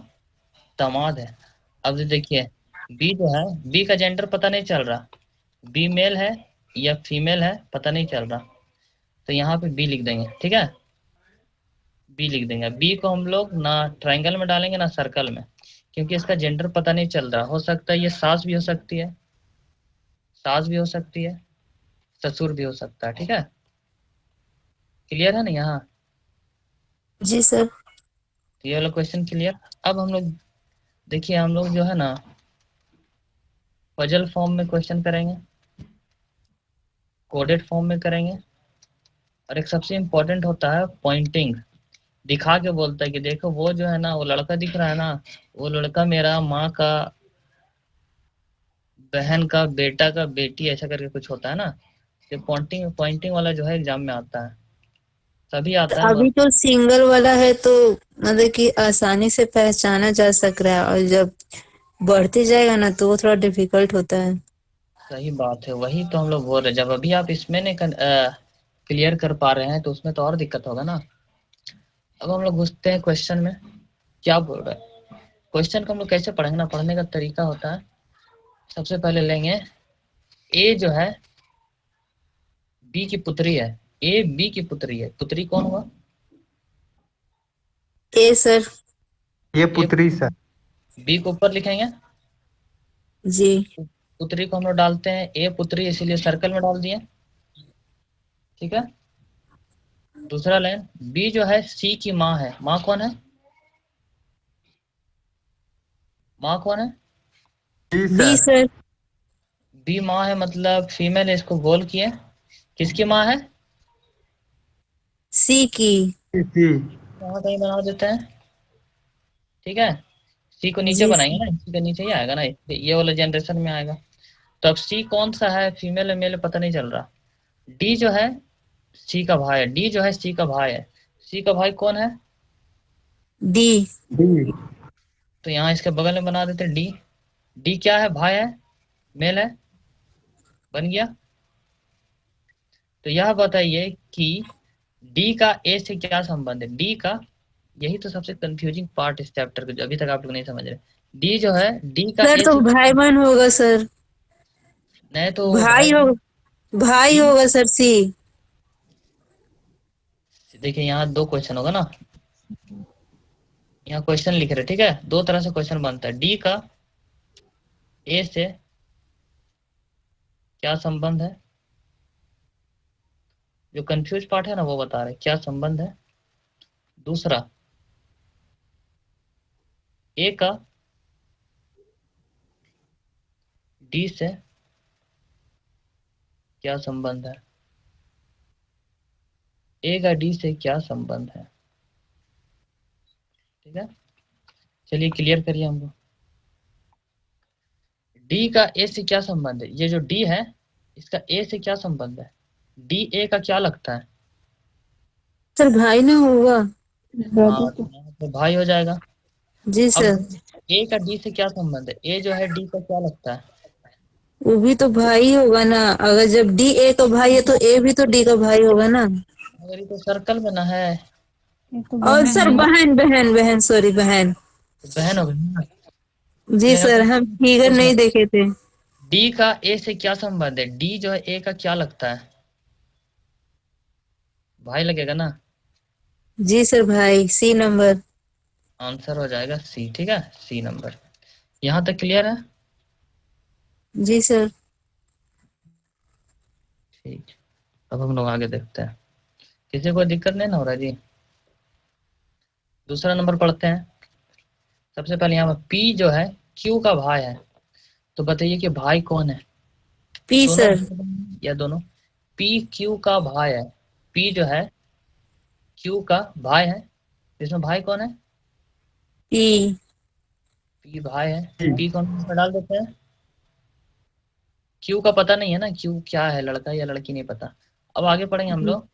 दामाद है। अब जो देखिए बी जो है, बी का जेंडर पता नहीं चल रहा, बी मेल है या फीमेल है पता नहीं चल रहा, तो यहाँ पे बी लिख देंगे। ठीक है, बी लिख देंगे। बी को हम लोग ना ट्रायंगल में डालेंगे ना सर्कल में, क्योंकि इसका जेंडर पता नहीं चल रहा। हो सकता है ये सास भी हो सकती है, सास भी हो सकती है, ससुर भी हो सकता है। ठीक है, क्लियर है ना यहाँ? जी सर। तो ये वाला क्वेश्चन क्लियर। अब हम लोग देखिए, हम लोग जो है ना पजल फॉर्म में क्वेश्चन करेंगे, कोडेड फॉर्म में करेंगे, और एक सबसे इम्पोर्टेंट होता है पॉइंटिंग, दिखा के बोलता है कि देखो वो जो है ना, वो लड़का दिख रहा है ना, वो लड़का मेरा माँ का बहन का बेटा का बेटी, ऐसा करके कुछ होता है ना। ये पॉइंटिंग पॉइंटिंग वाला जो है एग्जाम में आता है, सभी आता है अभी तो सिंगल वाला है तो मतलब कि आसानी से पहचाना जा सक रहा है, और जब बढ़ते जाएगा ना तो वो थोड़ा डिफिकल्ट होता है। सही बात है, वही तो हम लोग बोल रहे हैं। जब अभी आप इसमें नहीं क्लियर कर पा रहे हैं तो उसमें तो और दिक्कत होगा ना। अब हम लोग घुसते हैं क्वेश्चन में, क्या बोल रहे हैं क्वेश्चन को हम लोग कैसे पढ़ेंगे ना, पढ़ने का तरीका होता है, सबसे पहले लेंगे ए जो है बी की पुत्री है, ए बी की पुत्री है, पुत्री कौन हुआ? ए सर। ये पुत्री सर। बी को ऊपर लिखेंगे, जी। पुत्री को हम लोग डालते हैं, ए पुत्री इसीलिए सर्कल में डाल दिए। ठीक है, दूसरा लाइन बी जो है सी की माँ है, माँ कौन है? माँ कौन है? जी बी सर। सर। बी माँ है, मतलब फीमेल है, इसको गोल किए, किसकी माँ है? सी की। जी। यहाँ कहीं बना देते हैं। ठीक है, सी को नीचे जी बनाएंगे ना, सी का नीचे ही आएगा ना, ये वाला जनरेशन में आएगा। तो अब सी कौन सा है, फीमेल है मेल है, पता नहीं चल रहा। डी जो है सी का भाई है, डी जो है सी का भाई है, सी का भाई कौन है? डी। डी। तो यहाँ इसके बगल में बना देते डी। डी क्या है? भाई है, मेल है, बन गया। तो यह बताइए कि डी का ए से क्या संबंध है। डी का, यही तो सबसे कंफ्यूजिंग पार्ट इस चैप्टर का, जो अभी तक आप लोग नहीं समझ रहे। डी जो है, डी का सर ए तो से, भाई बहन होगा सर, नहीं तो भाई भाई, होगा, भाई होगा सर सी। देखिए यहाँ दो क्वेश्चन होगा ना, यहाँ क्वेश्चन लिख रहे, ठीक है, दो तरह से क्वेश्चन बनता है। डी का ए से क्या संबंध है, जो कंफ्यूज पार्ट है ना वो बता रहे क्या संबंध है। दूसरा, ए का डी से क्या संबंध है, ए का डी से क्या संबंध है। ठीक है, चलिए क्लियर करिए हमको। डी का ए से क्या संबंध है, ये जो डी है इसका ए से क्या संबंध है, डी ए का क्या लगता है। सर भाई ना होगा। हाँ, तो यहाँ पे भाई हो जाएगा। जी अब सर। ए का डी से क्या संबंध है, ए जो है डी का क्या लगता है। वो भी तो भाई होगा ना, अगर जब डी ए का भाई है तो ए भी तो डी का भाई होगा ना। अगर ये तो सर्कल में ना है, ये तो और बहन सर है ना। बहन बहन बहन सॉरी बहन। तो बहन हो गई ना। जी सर, हम फिगर नहीं देखे थे। डी का ए से क्या संबंध है, डी जो है ए का क्या लगता है, भाई लगेगा ना। जी सर भाई, सी नंबर। आंसर हो जाएगा सी। ठीक है, सी नंबर। यहाँ तक क्लियर है। जी सर। ठीक, अब हम लोग आगे देखते हैं, किसी को दिक्कत नहीं ना हो रहा जी। दूसरा नंबर पढ़ते हैं। सबसे पहले यहाँ पर पी जो है क्यू का भाई है, तो बताइए कि भाई कौन है। पी दोनों सर। या दोनों, पी क्यू का भाई है। पी जो है क्यू का भाई है, इसमें भाई कौन है, पी। पी भाई है। पी कौन में डाल देते हैं, क्यू का पता नहीं है ना, क्यू क्या है, लड़का या लड़की नहीं पता। अब आगे पढ़ेंगे हम लोग।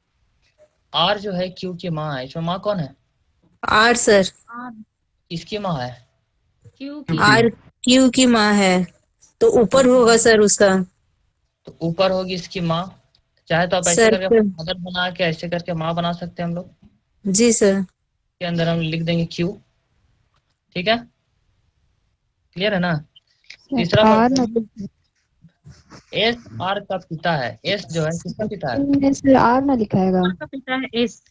आर जो है क्यू की माँ है, इसमें माँ कौन है, आर सर। किसकी माँ है, क्यू की। आर क्यू की माँ है, तो ऊपर होगा सर उसका। तो ऊपर होगी इसकी माँ। चाहे तो आप ऐसे सर करके मदर बना के ऐसे करके माँ बना सकते हैं हम लोग। जी सर। के अंदर हम लिख देंगे क्यू। ठीक है, क्लियर है ना। तीसरा आर एस आर का पिता है। एस जो है किसका पिता है, में से आर ना लिखाएगा। आर का पिता है एस।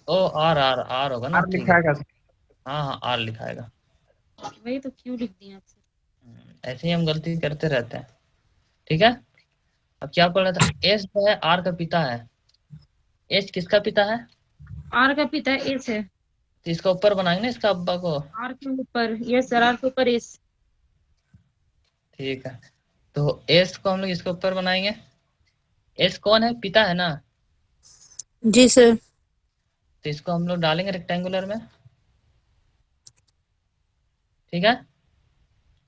ओ आर आर आर होगा ना, आर ठीक है। लिखाएगा। हाँ हाँ आर लिखाएगा। वही तो क्यू लिख दिया आपसे। ऐसे ही हम गलती करते रहते हैं। ठीक है, अब क्या पढ़ रहा था, एस जो है आर का पिता है। एस किसका पिता है, आर का पिता एस है। तो इसका ऊपर बनाएंगे ना इसका अब्बा को। आर के ऊपर यस सर, आर के ऊपर एस। ठीक है, तो एस को हम लोग इसके ऊपर बनाएंगे। एस कौन है, पिता है ना, जी सर। तो इसको हम लोग डालेंगे रेक्टेंगुलर में। ठीक है,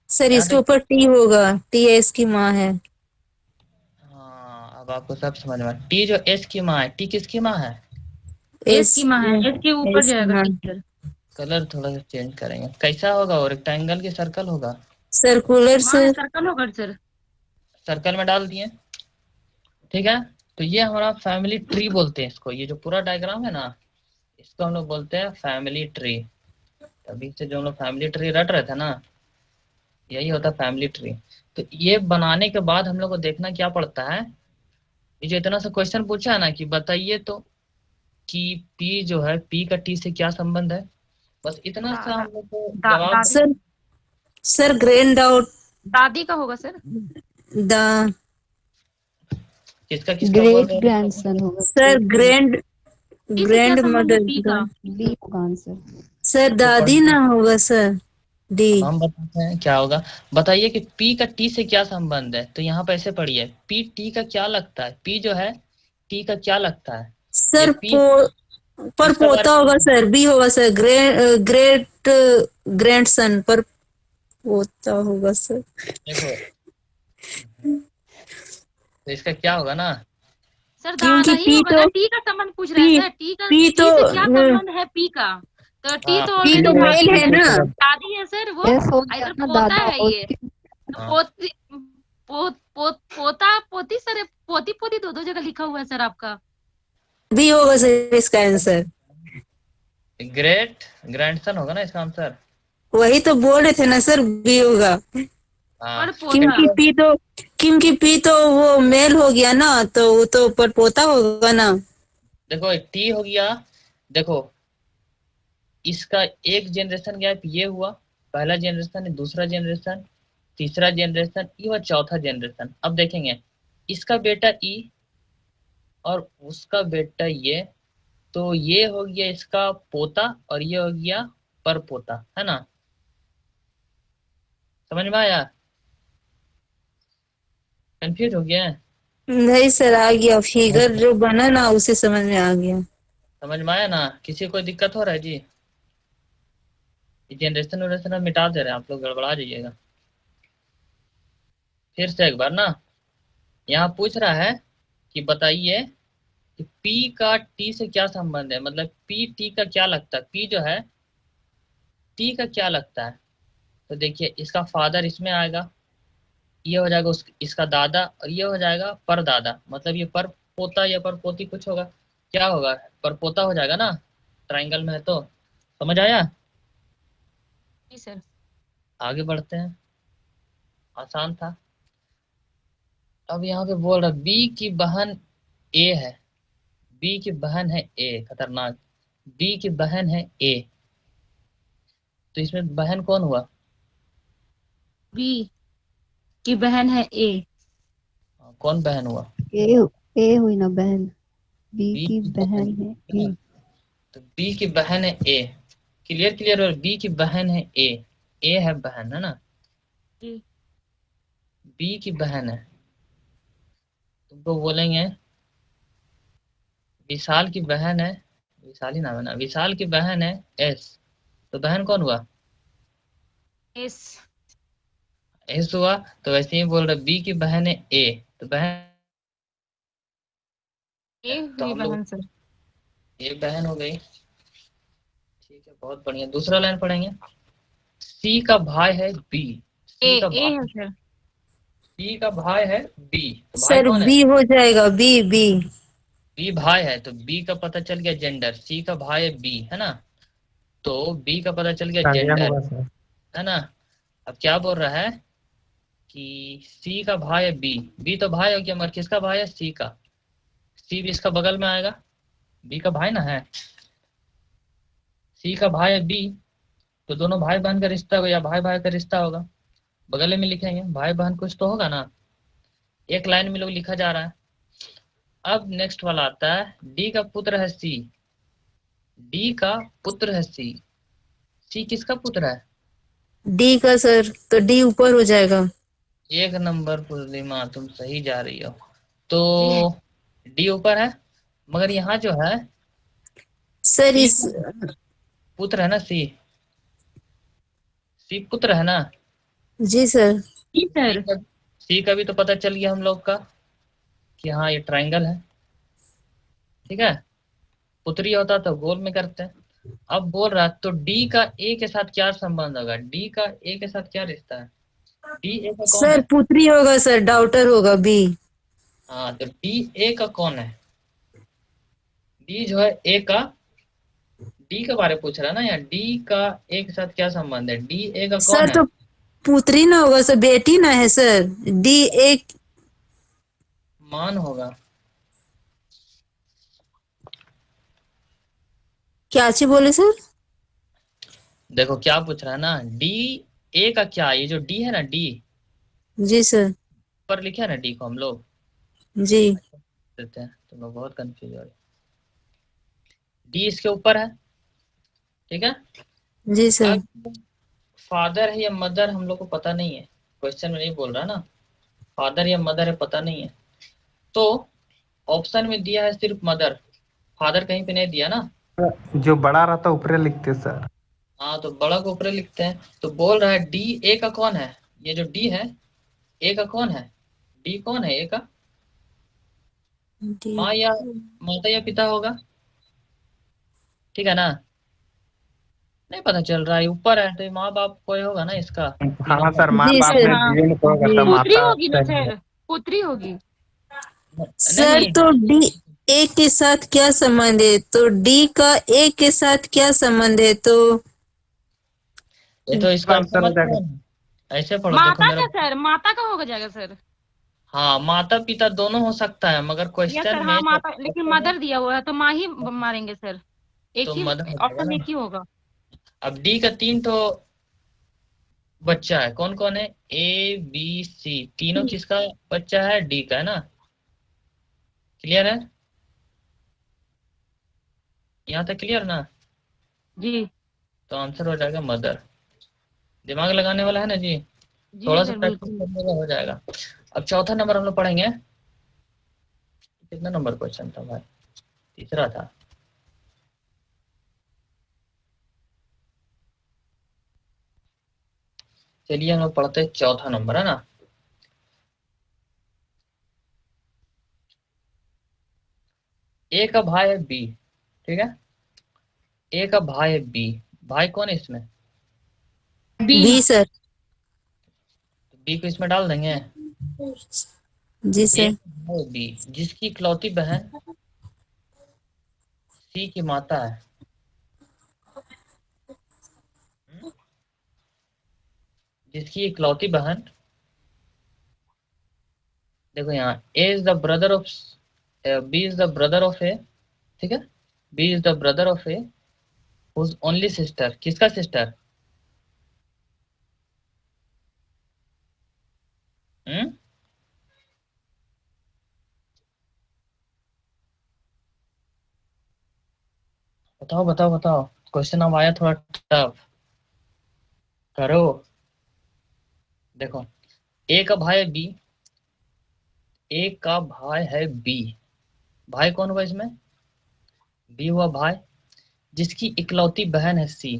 सर यहाँ इसके तक। ऊपर टी होगा, टी एस की माँ है। हाँ, अब आपको सब समझ में। टी जो एस की माँ है, टी किसकी माँ है, एस की माँ है, एस के ऊपर एस की जाएगा माँ। टीचर। कलर थोड़ा सा चेंज करेंगे। कैसा होगा वो, रेक्टेंगल की सर्कल होगा, सर्कुलर हाँ सर। सर्कल होगा सर। सर्कल में डाल दिए। ठीक है, तो ये हमारा फैमिली ट्री बोलते हैं इसको। ये जो पूरा डायग्राम है ना, इसको हम लोग बोलते हैं फैमिली ट्री। अभी से जो हम लोग फैमिली ट्री रट रहे थे ना, यही होता है फैमिली ट्री। तो ये बनाने के बाद हम लोग को देखना क्या पड़ता है, ये जो इतना सा क्वेश्चन पूछा है ना कि बताइए तो कि पी जो है, पी का टी से क्या संबंध है, बस इतना सा हम लोग को जवाब। सर सर ग्रैंड आउट दादी का होगा सर। द किसका किसका बोल ग्रेट रहे हैं? ग्रैंडसन होगा। सर ग्रैंड किससे क्या ग्रैंड संबंध है मदर। पी का। बी होगा आंसर। सर दादी ना होगा सर, डी। अब हम बताते हैं क्या होगा। बताइए कि P का T से क्या संबंध है, तो यहाँ पे ऐसे पढ़िए, P T का क्या लगता है, P जो है T का क्या लगता है। सर ये P पर इसका पोता बारे- होगा सर, बी होगा सर, ग्रेट ग्रैंडसन पर पोता होगा सर। देखो, तो इसका क्या होगा ना, सर क्योंकि दादा ही पी होगा तो ना, टी का संबंध पूछ रहे हैं सर। टी का, पी टी तो से क्या संबंध है पी का, तो टी हाँ, तो पी तो ऑलरेडी मेल है ना। दादी है सर वो। एस हो गया इधर ना पोता दादा है और ये, हाँ। पोती पोता पोती सर, पोती पोती दो जगह लिखा हुआ है सर आपका। बी होगा सर इसका आंसर। ग्रेट ग्रैंडसन होगा ना इसका आंसर। वही तो बोल रहे थे ना सर, बी होगा। हाँ और पोता। क्योंकि पी तो वो मेल हो गया ना, तो वो तो परपोता होगा ना। देखो एक टी हो गया। देखो इसका एक जनरेशन गैप ये हुआ, पहला जनरेशन, दूसरा जनरेशन, तीसरा जनरेशन, ये हुआ चौथा जनरेशन। अब देखेंगे इसका बेटा ई और उसका बेटा ये, तो ये हो गया इसका पोता और ये हो गया परपोता, है ना। समझ में आया? कंफ्यूज हो गया है? नहीं सर, आ गया फिगर जो बना ना, उसे समझ में आ गया। समझ में आया ना? किसी को दिक्कत हो रहा है जी? जनरेशन वनरेशन मिटा दे रहे हैं आप लोग, गड़बड़ा जाइएगा। फिर से एक बार ना, यहाँ पूछ रहा है कि बताइए कि पी का टी से क्या संबंध है, मतलब पी टी का क्या लगता है, पी जो है टी का क्या लगता है। तो देखिए इसका फादर इसमें आएगा, ये हो जाएगा इसका दादा, और ये हो जाएगा परदादा, मतलब ये पर पोता या पर पोती कुछ होगा। क्या होगा? पर पोता हो जाएगा ना, ट्राइंगल में है तो। समझ आया? जी सर। आगे बढ़ते हैं, आसान था। अब यहाँ पे बोल रहा बी की बहन ए है, बी की बहन है ए, खतरनाक। बी की बहन है ए, तो इसमें बहन कौन हुआ? बी की बहन है ए। कौन बहन हुआ? ए ए हुई ना बहन, बी बी की की बहन बहन है है ना? ए। तो बी की बहन है ए, क्लियर क्लियर। और बी की बहन है ए है बहन, है ना। जी। बी की बहन है, तुमको बोलेंगे विशाल की बहन है, विशाली नाम है ना, विशाल की बहन है एस, तो बहन कौन हुआ? एस। एस हुआ। तो वैसे ही बोल रहे बी की बहन है ए, तो बहन, ए तो हुई हम लोग बहन सर। एक बहन हो गई। ठीक है, बहुत बढ़िया। दूसरा लाइन पढ़ेंगे। सी का भाई है बी, ए सी का ए भाई, है सर। सी का भाई है बी, तो भाई सर कौन है? बी हो जाएगा, बी बी। बी भाई है, तो बी का पता चल गया जेंडर, सी का भाई है बी, है ना। तो बी का पता चल गया बढ़िया जेंडर, होगा सर। है ना। अब क्या बोल रहा है कि सी का भाई है बी, बी तो भाई हो गया, मगर किसका भाई है? सी का। सी भी इसका बगल में आएगा, बी का भाई ना है। सी का भाई है बी, तो दोनों भाई बहन का रिश्ता होगा या भाई भाई का रिश्ता होगा, बगल में लिखेंगे। भाई बहन कुछ तो होगा ना, एक लाइन में लोग लिखा जा रहा है। अब नेक्स्ट वाला आता है, डी का पुत्र है सी, डी का पुत्र है सी, सी किसका पुत्र है? डी का सर, तो डी ऊपर हो जाएगा। एक नंबर पूर्णिमा, तुम सही जा रही हो। तो जी। डी ऊपर है, मगर यहाँ जो है सर सी इस, पुत्र है ना, सी पुत्र है ना। जी सर। जी सी सर। का सी का भी तो पता चल गया हम लोग का कि हाँ ये ट्रायंगल है, ठीक है। पुत्री होता तो गोल में करते हैं। अब बोल रहा है तो डी का ए के साथ क्या संबंध होगा, डी का ए के साथ क्या रिश्ता है? डी ए का कौन सर है? पुत्री होगा सर, डॉटर होगा बी। हाँ, तो डी ए का कौन है? डी जो है ए का, डी के बारे में पूछ रहा है ना, या डी का ए के साथ क्या संबंध है, डी ए का कौन सर है? तो पुत्री ना होगा सर, बेटी ना है सर। डी एक मान होगा। क्या ची बोले सर? देखो क्या पूछ रहा है ना, डी ए का क्या, ये जो डी है ना, डी जी सर। पर लिखे है ना, डी को हम लोग जी देते हैं, तुम लोग बहुत कंफ्यूज हो रहे। डी इसके ऊपर है, ठीक है। जी सर। अब फादर है या मदर हम लोग को पता नहीं है, क्वेश्चन में नहीं बोल रहा ना, फादर या मदर है पता नहीं है। तो ऑप्शन में दिया है सिर्फ मदर, फादर कहीं पे नहीं दिया ना। जो बड़ा रहता है ऊपर लिखते सर। हाँ, तो बड़ा को ऊपर लिखते हैं। तो बोल रहा है डी ए का कौन है, ये जो डी है ए का कौन है, डी कौन है ए का? डी माँ या माता या पिता होगा, ठीक है ना। नहीं पता चल रहा है, ऊपर है तो माँ बाप कोई होगा ना इसका, तीनों हाँ का। सर, माँ जी बाप सर। में हाँ, जीवन को होगा जी तो पुत्री माता होगी ना सही है। सर, पुत्री होगी। नहीं सर नहीं, तो डी ए के साथ क्या संबंध है? तो डी का ए के साथ क्या संबंध है? तो ये तो इसको ऐसे आंसर हो मत जाएगा। पढ़ो ना। ऐसे पढ़ो, देखो माता मेरा। का सर, माता का होगा जाएगा सर। हाँ, माता पिता दोनों हो सकता है, मगर यस सर, क्वेश्चन में हाँ जो माता, लेकिन क्वेश्चन है मदर दिया हुआ है तो माँ ही मारेंगे सर। एक तो ही मदर हो जाएगा ऑप्शन, ना। एक ही होगा। अब डी का 3 तो बच्चा है, कौन कौन है? ए बी सी, तीनों किसका बच्चा है? डी का है ना। क्लियर है? यहाँ तक क्लियर ना? जी तो आंसर हो जाएगा मदर। दिमाग लगाने वाला है ना जी। जी थोड़ा सा सर प्रैक्टिस बिल्कुल। करने का हो जाएगा। अब चौथा नंबर हम लोग पढ़ेंगे। कितना नंबर क्वेश्चन था भाई? तीसरा था। चलिए हम लोग पढ़ते हैं चौथा नंबर, है ना। ए का भाई है बी, ठीक है। ए का भाई है बी। भाई कौन है इसमें? बी। B sir. बी को इसमें डाल देंगे। जी ए सर। का भाई है बी, जिसकी इकलौती बहन सी की माता है। हम्म? जिसकी इकलौती बहन, देखो यहाँ A is the brother of, B is the brother of A, ठीक है। B is the brother of A whose only sister. किसका सिस्टर? हम्म? बताओ बताओ बताओ, क्वेश्चन अब आया थोड़ा टफ। करो। देखो, ए का भाई है बी, ए का भाई है बी। भाई कौन हुआ इसमें? बी हुआ भाई, जिसकी इकलौती बहन है सी।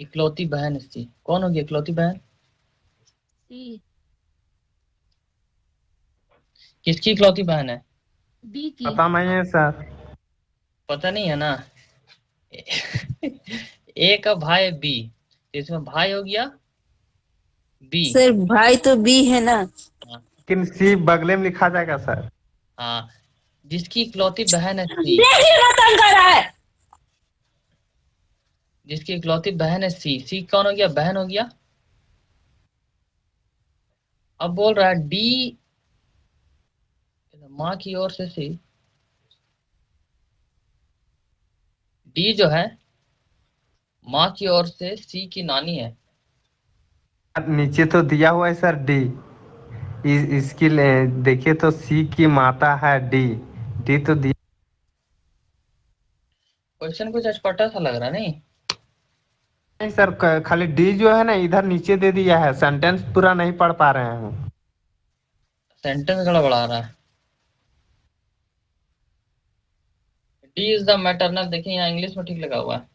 इकलौती बहन है सी, कौन होगी इकलौती बहन? सी। किसकी इकलौती बहन है? बी की। पता नहीं है सर। पता नहीं है ना। ए का भाई है बी, तो इसमें भाई हो गया बी। सर भाई तो बी है ना। हाँ। लेकिन सी बगले में लिखा जाएगा सर। हाँ, जिसकी इकलौती बहन है सी। देखिए ना तंग कर रहा है। जिसकी इकलौती बहन है सी, सी कौन हो गया? बहन हो गया। अब बोल रहा है डी, माँ की ओर से सी। डी जो है माँ की ओर से सी की नानी है। नीचे तो दिया हुआ है सर डी। इसकी देखिए तो सी की माता है डी। डी तो दिया। क्वेश्चन कुछ अटपटा सा लग रहा नहीं? नहीं सर, खाली डी जो है ना इधर नीचे दे दिया है, सेंटेंस पूरा नहीं पढ़ पा रहे हैं। सेंटेंस गड़बड़ा रहा है। डी इज द मैटरनल, देखिए यहाँ इंग्लिश में ठीक लगा हुआ है,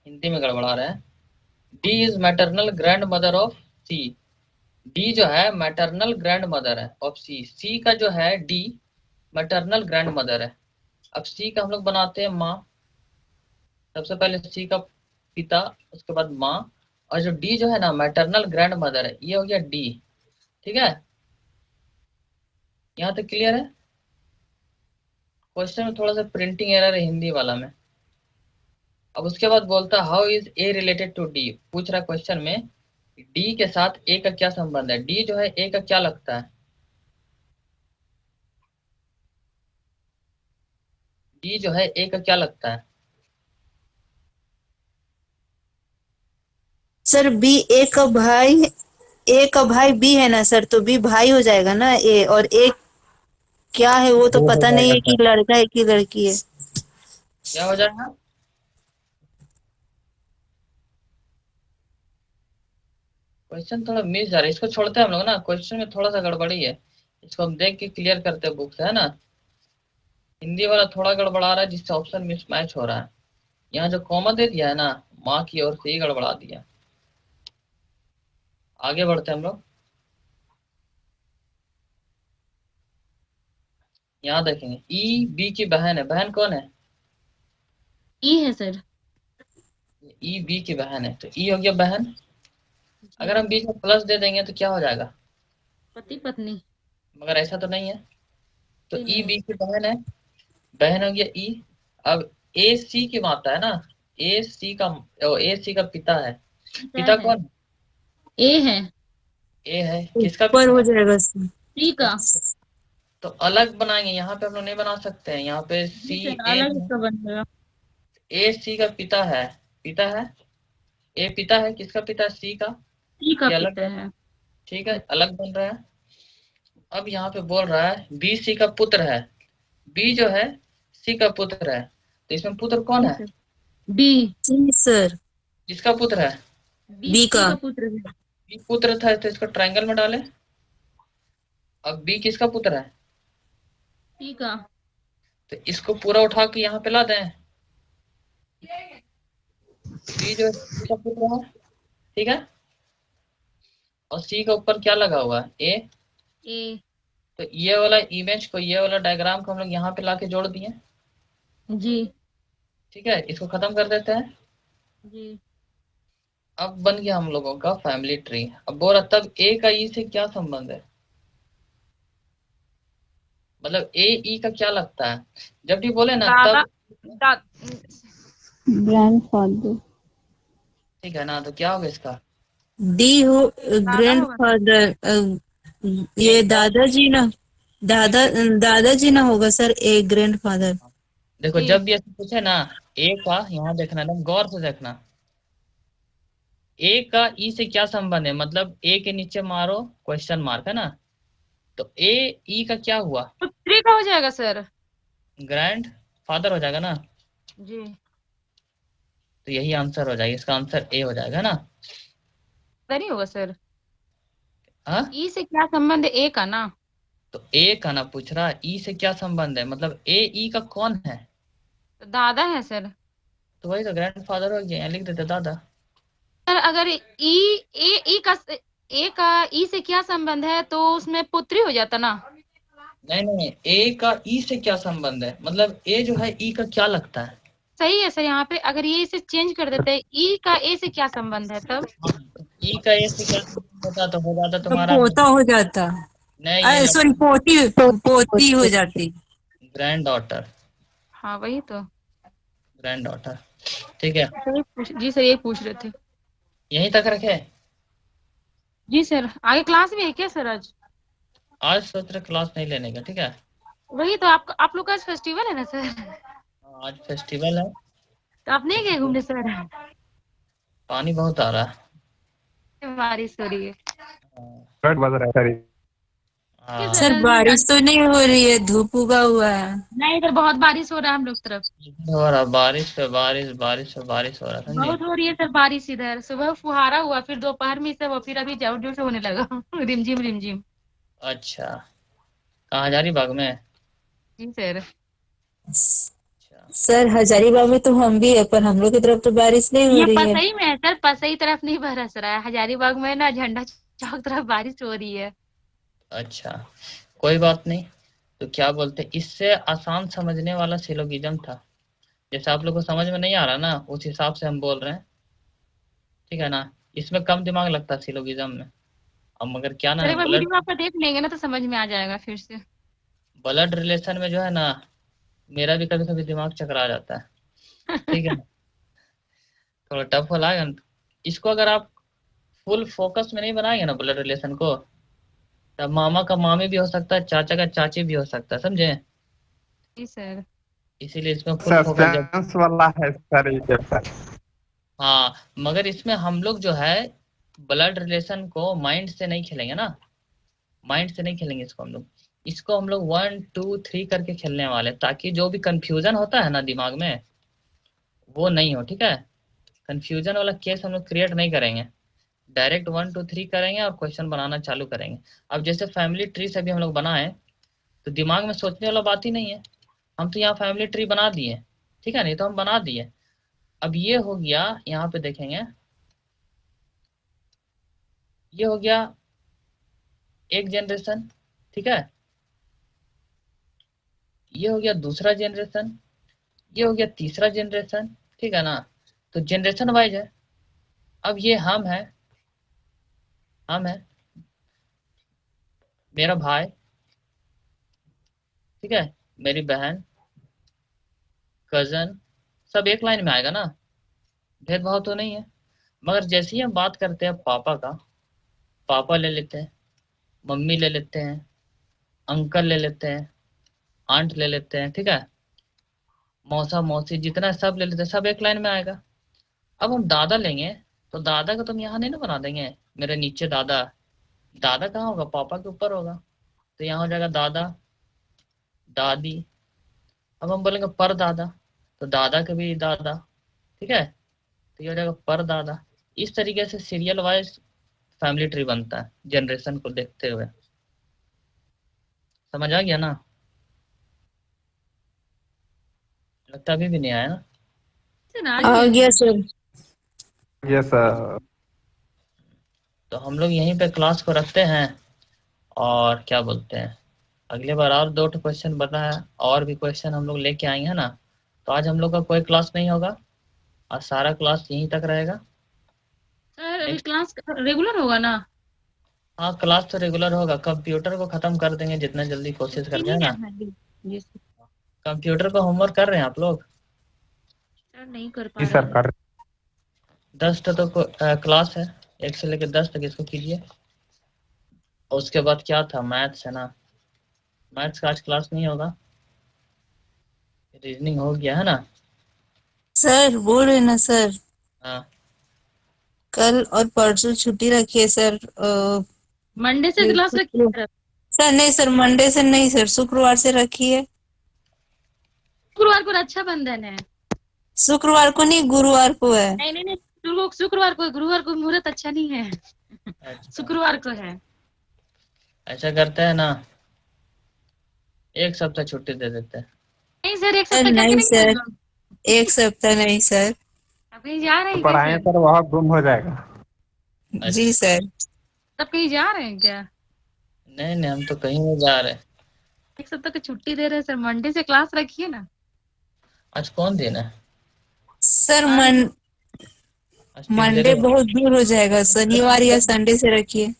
हिंदी में गड़बड़ा रहा है। D is maternal grandmother of C. D जो है मैटरनल ग्रैंड मदर है ऑफ सी। सी का जो है डी मैटरनल ग्रैंड मदर है। अब सी का हम लोग बनाते हैं माँ। सबसे पहले सी का पिता, उसके बाद माँ, और जो डी जो है ना मैटरनल ग्रैंड मदर है, ये हो गया डी। ठीक है, यहाँ तक क्लियर है? क्वेश्चन में थोड़ा सा प्रिंटिंग एरर है हिंदी वाला में। अब उसके बाद बोलता how is A related to D, पूछ रहा क्वेश्चन में डी के साथ ए का क्या संबंध है। डी जो है ए का क्या लगता है? डी जो है ए का क्या लगता है? सर बी ए का भाई बी है ना सर, तो बी भाई हो जाएगा ना ए। और ए क्या है वो तो वो हो पता नहीं जाएगा है कि सर। लड़का है कि लड़की है। क्या हो जाएगा? क्वेश्चन थोड़ा मिस जा रहा है, इसको छोड़ते हैं हम लोग ना, क्वेश्चन में थोड़ा सा गड़बड़ी है। इसको हम देख के क्लियर करते हैं बुक से, है ना। हिंदी वाला थोड़ा गड़बड़ा रहा है, जिससे ऑप्शन मिसमैच हो रहा है। यहाँ जो कॉमा दे दिया है ना, माँ की ओर से ही गड़बड़ा दिया। आगे बढ़ते हैं हम लोग। यहाँ देखेंगे ई बी की बहन है। बहन कौन है? ई है सर। ई बी की बहन है, तो ई हो गया बहन। अगर हम बीच में प्लस दे देंगे तो क्या हो जाएगा? पति पत्नी। मगर ऐसा तो नहीं है। तो जी ई नहीं। बी की बहन है, बहन हो गया ई। अब ए सी की माता है ना, ए सी का पिता है। क्या पिता है? कौन? ए है। ए है, किसका ऊपर पिता हो है? जाएगा सर। सी का। तो अलग बनाएंगे, यहाँ पे हम लोग नहीं बना सकते हैं, यहाँ पे जी सी सर, ए अलग है। इसका बनेगा। ए सी का पिता है, पिता है। ए पिता है, किसका पिता है? सी का। सी का ये अलग पिता बन, है। ठीक है, अलग बन रहा है। अब यहाँ पे बोल रहा है बी सी का पुत्र है। बी जो है सी का पुत्र है, तो इसमें पुत्र कौन जी है? सर। बी। जी सर। किसका पुत्र है? बी बी सी का। का पुत्र है। बी पुत्र था, तो इसको ट्रायंगल में डाले। अब बी किसका पुत्र है? सी का। तो इसको पूरा उठा के यहाँ पे ला दें। बी जो है सी का पुत्र है, ठीक है। और सी के ऊपर क्या लगा हुआ है? ए। ए। तो ये वाला इमेज को, ये वाला डायग्राम को हम लोग यहाँ पे लाके जोड़ दिए, जी। ठीक है। इसको खत्म कर देते हैं। जी। अब बन गया हम लोगों का फैमिली ट्री। अब बोल रहा तब ए का ई से क्या संबंध है? मतलब ए ई का क्या लगता है? जब भी बोले ना दादा। तब, ग्रैंडफादर। ठीक है ना, तो क्या होगा इसका? डी हो दादा होगा सर। ग्रैंडफादर। ए ये का, दादाजी ना। दादाजी ना होगा सर, ए ग्रैंडफादर। देखो जी। जब भी ऐसे पूछे ना, ए का, यहाँ देखना ना, गौर से देखना। ए का ई से क्या संबंध है, मतलब ए के नीचे मारो क्वेश्चन मार्क, है ना। तो ए ई का क्या हुआ? तो थ्री का हो जाएगा सर। ग्रैंड फादर हो जाएगा ना। जी। तो यही आंसर हो जाएगा, इसका आंसर ए हो जाएगा ना। नहीं होगा सर। हाँ, ई से क्या संबंध है? ए का ना। तो ए का ना पूछ रहा, ई से क्या संबंध है, मतलब ए ई का कौन है? तो दादा है सर। तो वही तो ग्रैंड फादर हो गया, यहाँ लिख देते दादा। सर अगर ई ए का ई से क्या संबंध है तो उसमें पुत्री हो जाता ना। नहीं नहीं, ए का ई से क्या संबंध है, मतलब ए जो है ई का क्या लगता है? सही है सर, यहाँ पे अगर ये इसे चेंज कर देते हैं, ई का ए से क्या संबंध है तब। ई का ए से क्या संबंध होता तो हो जाता तो तुम्हारा। पोता हो जाता। नहीं, ये सॉरी, पोती। पोती हो जाती। Grand daughter. हाँ वही तो। ग्रैंड डॉटर, ठीक है। जी सर, ये पूछ रहे थे। यहीं तक रखे। जी सर, आगे क्लास भी है क्या सर आज? आज सोच रहे क्लास नहीं लेने का, ठीक है। वही तो, आप लोग का आज फेस्टिवल है ना सर? हाँ, आज फेस्टिवल है। तो आप नहीं गए घूमने सर? पानी बहुत आ रहा है। बारिश हो रही है। फ्लड बज रहा है सर। हाँ, सर बारिश तो नहीं हो रही है, धूप उगा हुआ है। नहीं, इधर बहुत बारिश हो रहा है हम लोग तरफ। हो रहा, बारिश पे बारिश, बारिश पे बारिश हो रहा, समझे। बहुत हो रही है सर बारिश इधर। सुबह फुहारा हुआ, फिर दोपहर में सब, और फिर अभी जोर जोर से होने लगा। रिमझिम रिमझिम। अच्छा, कहाँ हजारीबाग में? जी सर। अच्छा, सर हजारीबाग में तो हम भी है, पर हम लोग की तरफ तो बारिश नहीं हो ये रही है। पसई में है सर, पसई तरफ नहीं बरस रहा है, हजारीबाग में ना झंडा चौक तरफ बारिश हो रही है। अच्छा, कोई बात नहीं। तो क्या बोलते, इससे आसान समझने वाला सिलोगिज्म था। जैसे आप लोग को समझ में नहीं आ रहा ना, उस हिसाब से हम बोल रहे हैं, ठीक है ना। इसमें कम दिमाग लगता है सिलोगिज्म में। अब मगर क्या ना सर है, एक बार ब्लड, वीडियो आपका देख लेंगे ना तो समझ में आ जाएगा फिर से। ब्लड रिलेशन में जो है ना, मेरा भी कभी कभी दिमाग चकरा जाता है, ठीक है ना। थोड़ा टफ हो लागेगा ना। इसको अगर आप फुल फोकस में नहीं बनाएंगे ना ब्लड रिलेशन को, तब मामा का मामी भी हो सकता है, चाचा का चाची भी हो सकता है, समझे। जी सर। इसीलिए इसमें फुल फोकस जब, सस्पेंस वाला है सर ये पेपर। हाँ, मगर इसमें हम लोग जो है ब्लड रिलेशन को माइंड से नहीं खेलेंगे ना। माइंड से नहीं खेलेंगे इसको हम लोग। इसको हम लोग 1 2 3 करके खेलने वाले, ताकि जो भी कंफ्यूजन होता है ना दिमाग में, वो नहीं हो, ठीक है। कंफ्यूजन वाला केस हम लोग क्रिएट नहीं करेंगे। डायरेक्ट 1 2 3 करेंगे और क्वेश्चन बनाना चालू करेंगे। अब जैसे फैमिली ट्री से भी हम लोग बनाए, तो दिमाग में सोचने वाला बात ही नहीं है। हम तो यहाँ फैमिली ट्री बना दिए, ठीक है, नहीं तो हम बना दिए। अब ये हो गया, यहाँ पे देखेंगे, ये हो गया एक जनरेशन, ठीक है। ये हो गया दूसरा जनरेशन, ये हो गया तीसरा जनरेशन, ठीक है ना। तो जनरेशन वाइज है। अब ये हम है मेरा भाई, ठीक है, मेरी बहन, कजन, सब एक लाइन में आएगा ना, भेदभाव तो नहीं है। मगर जैसे ही हम बात करते हैं पापा का, पापा ले लेते हैं, मम्मी ले लेते हैं, अंकल ले लेते हैं, आंट ले लेते हैं, ठीक है, मौसा मौसी जितना सब ले लेते हैं, सब एक लाइन में आएगा। अब हम दादा लेंगे तो दादा को तुम यहाँ नहीं ना बना देंगे, मेरे नीचे दादा, दादा कहाँ होगा, पापा के ऊपर होगा, तो यहाँ हो जाएगा दादा दादी। अब हम बोलेंगे पर दादा, तो दादा के भी दादा, ठीक है, तो ये हो जाएगा पर दादा। इस तरीके से सीरियल वाइज फैमिली ट्री बनता है जनरेशन को देखते हुए। समझ आ गया ना? लगता अभी भी नहीं आया ना? आ गया सर। Yes sir. तो हम लोग यहीं पे क्लास को रखते हैं, और क्या बोलते हैं, अगले बार और 2 क्वेश्चन बना है, और भी क्वेश्चन हम लोग लेके आएंगे ना। तो आज हम लोग का कोई क्लास नहीं होगा, आज सारा क्लास यहीं तक रहेगा। सर अभी क्लास रेगुलर होगा ना? हाँ क्लास तो रेगुलर होगा, कंप्यूटर को खत्म कर देंगे जितना जल्दी कोशिश कर जाए ना। जी सर। कंप्यूटर का होमवर्क कर रहे हैं आप लोग? सर नहीं कर पा जी रहे सर हैं। कर 10 तो क्लास है, 1 से लेकर 10 तक इसको कीजिए। और उसके बाद क्या था, मैथ्स है ना, मैथ्स का आज क्लास नहीं होगा, रीजनिंग हो गया है ना। सर बोल रहे ना सर, हाँ कल और परसों छुट्टी रखिए सर। मंडे से फिर क्लास रखिए सर। सर नहीं सर, मंडे से नहीं सर, शुक्रवार से रखिए। शुक्रवार को रक्षाबंधन है। शुक्रवार को नहीं, गुरुवार को है। नहीं नहीं नहीं, शुक्रवार को, गुरुवार को मुहूर्त अच्छा नहीं है। अच्छा, शुक्रवार को है। ऐसा करते हैं ना, 1 सप्ताह छुट्टी दे देते हैं। नहीं सर, एक सर सप्ताह क्या नहीं करेंगे हम सर, लोग? 1 सप्ताह नहीं सर। आप कहीं जा रहे हैं क्या पढ़ाएं सर? सर, वह गुम हो जाएगा। जी सर। सब कहीं जा रहे हैं क्या? नहीं नहीं, हम तो कहीं नहीं जा रहे। एक सप्ताह की छुट्टी दे रहे हैं सर, मंडे से क्लास रखिए ना। आज कौन दिन है? सर आज आज मंडे ट्यूजडे। बहुत दूर हो जाएगा, शनिवार या संडे से रखिए।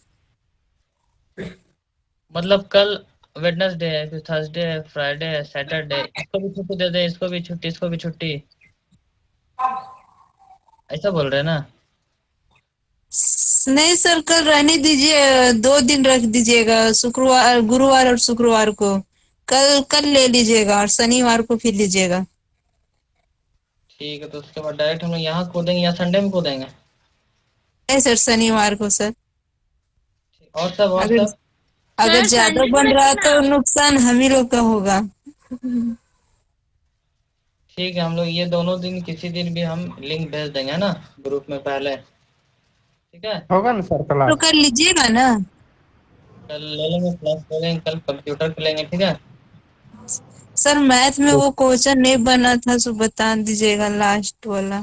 मतलब कल वेडनेसडे है, फिर थर्सडे है, फ्राइडे है, सैटरडे, इसको भी छुट्टी दे दे, इसको भी छुट्टी, इसको भी छुट्टी, ऐसा बोल रहे हैं ना? नहीं सर, कल रहने दीजिए, 2 दिन रख दीजिएगा, शुक्रवार, गुरुवार और शुक्रवार को। कल ले लीजिएगा और शनिवार को फिर लीजिएगा। ठीक है, तो उसके बाद डायरेक्ट हम लोग यहाँ कूदेंगे या संडे में कूदेंगे? नहीं सर, शनिवार को सर। और अगर सब अगर सर ज्यादा संडे को बन रहा रखिए तो ना। नुकसान हम ही लोग का होगा। ठीक है, हम लोग ये दोनों दिन किसी दिन भी हम लिंक भेज देंगे ना ग्रुप में पहले, ठीक है। होगा ना सर तो क्लास? कर लीजिएगा ना। कल ले लेंगे क्लास, ले लेंगे, कल कंप्यूटर पे लेंगे, ठीक है। सर मैथ में वो क्वेश्चन नहीं बना था, सो बता दीजिएगा लास्ट वाला।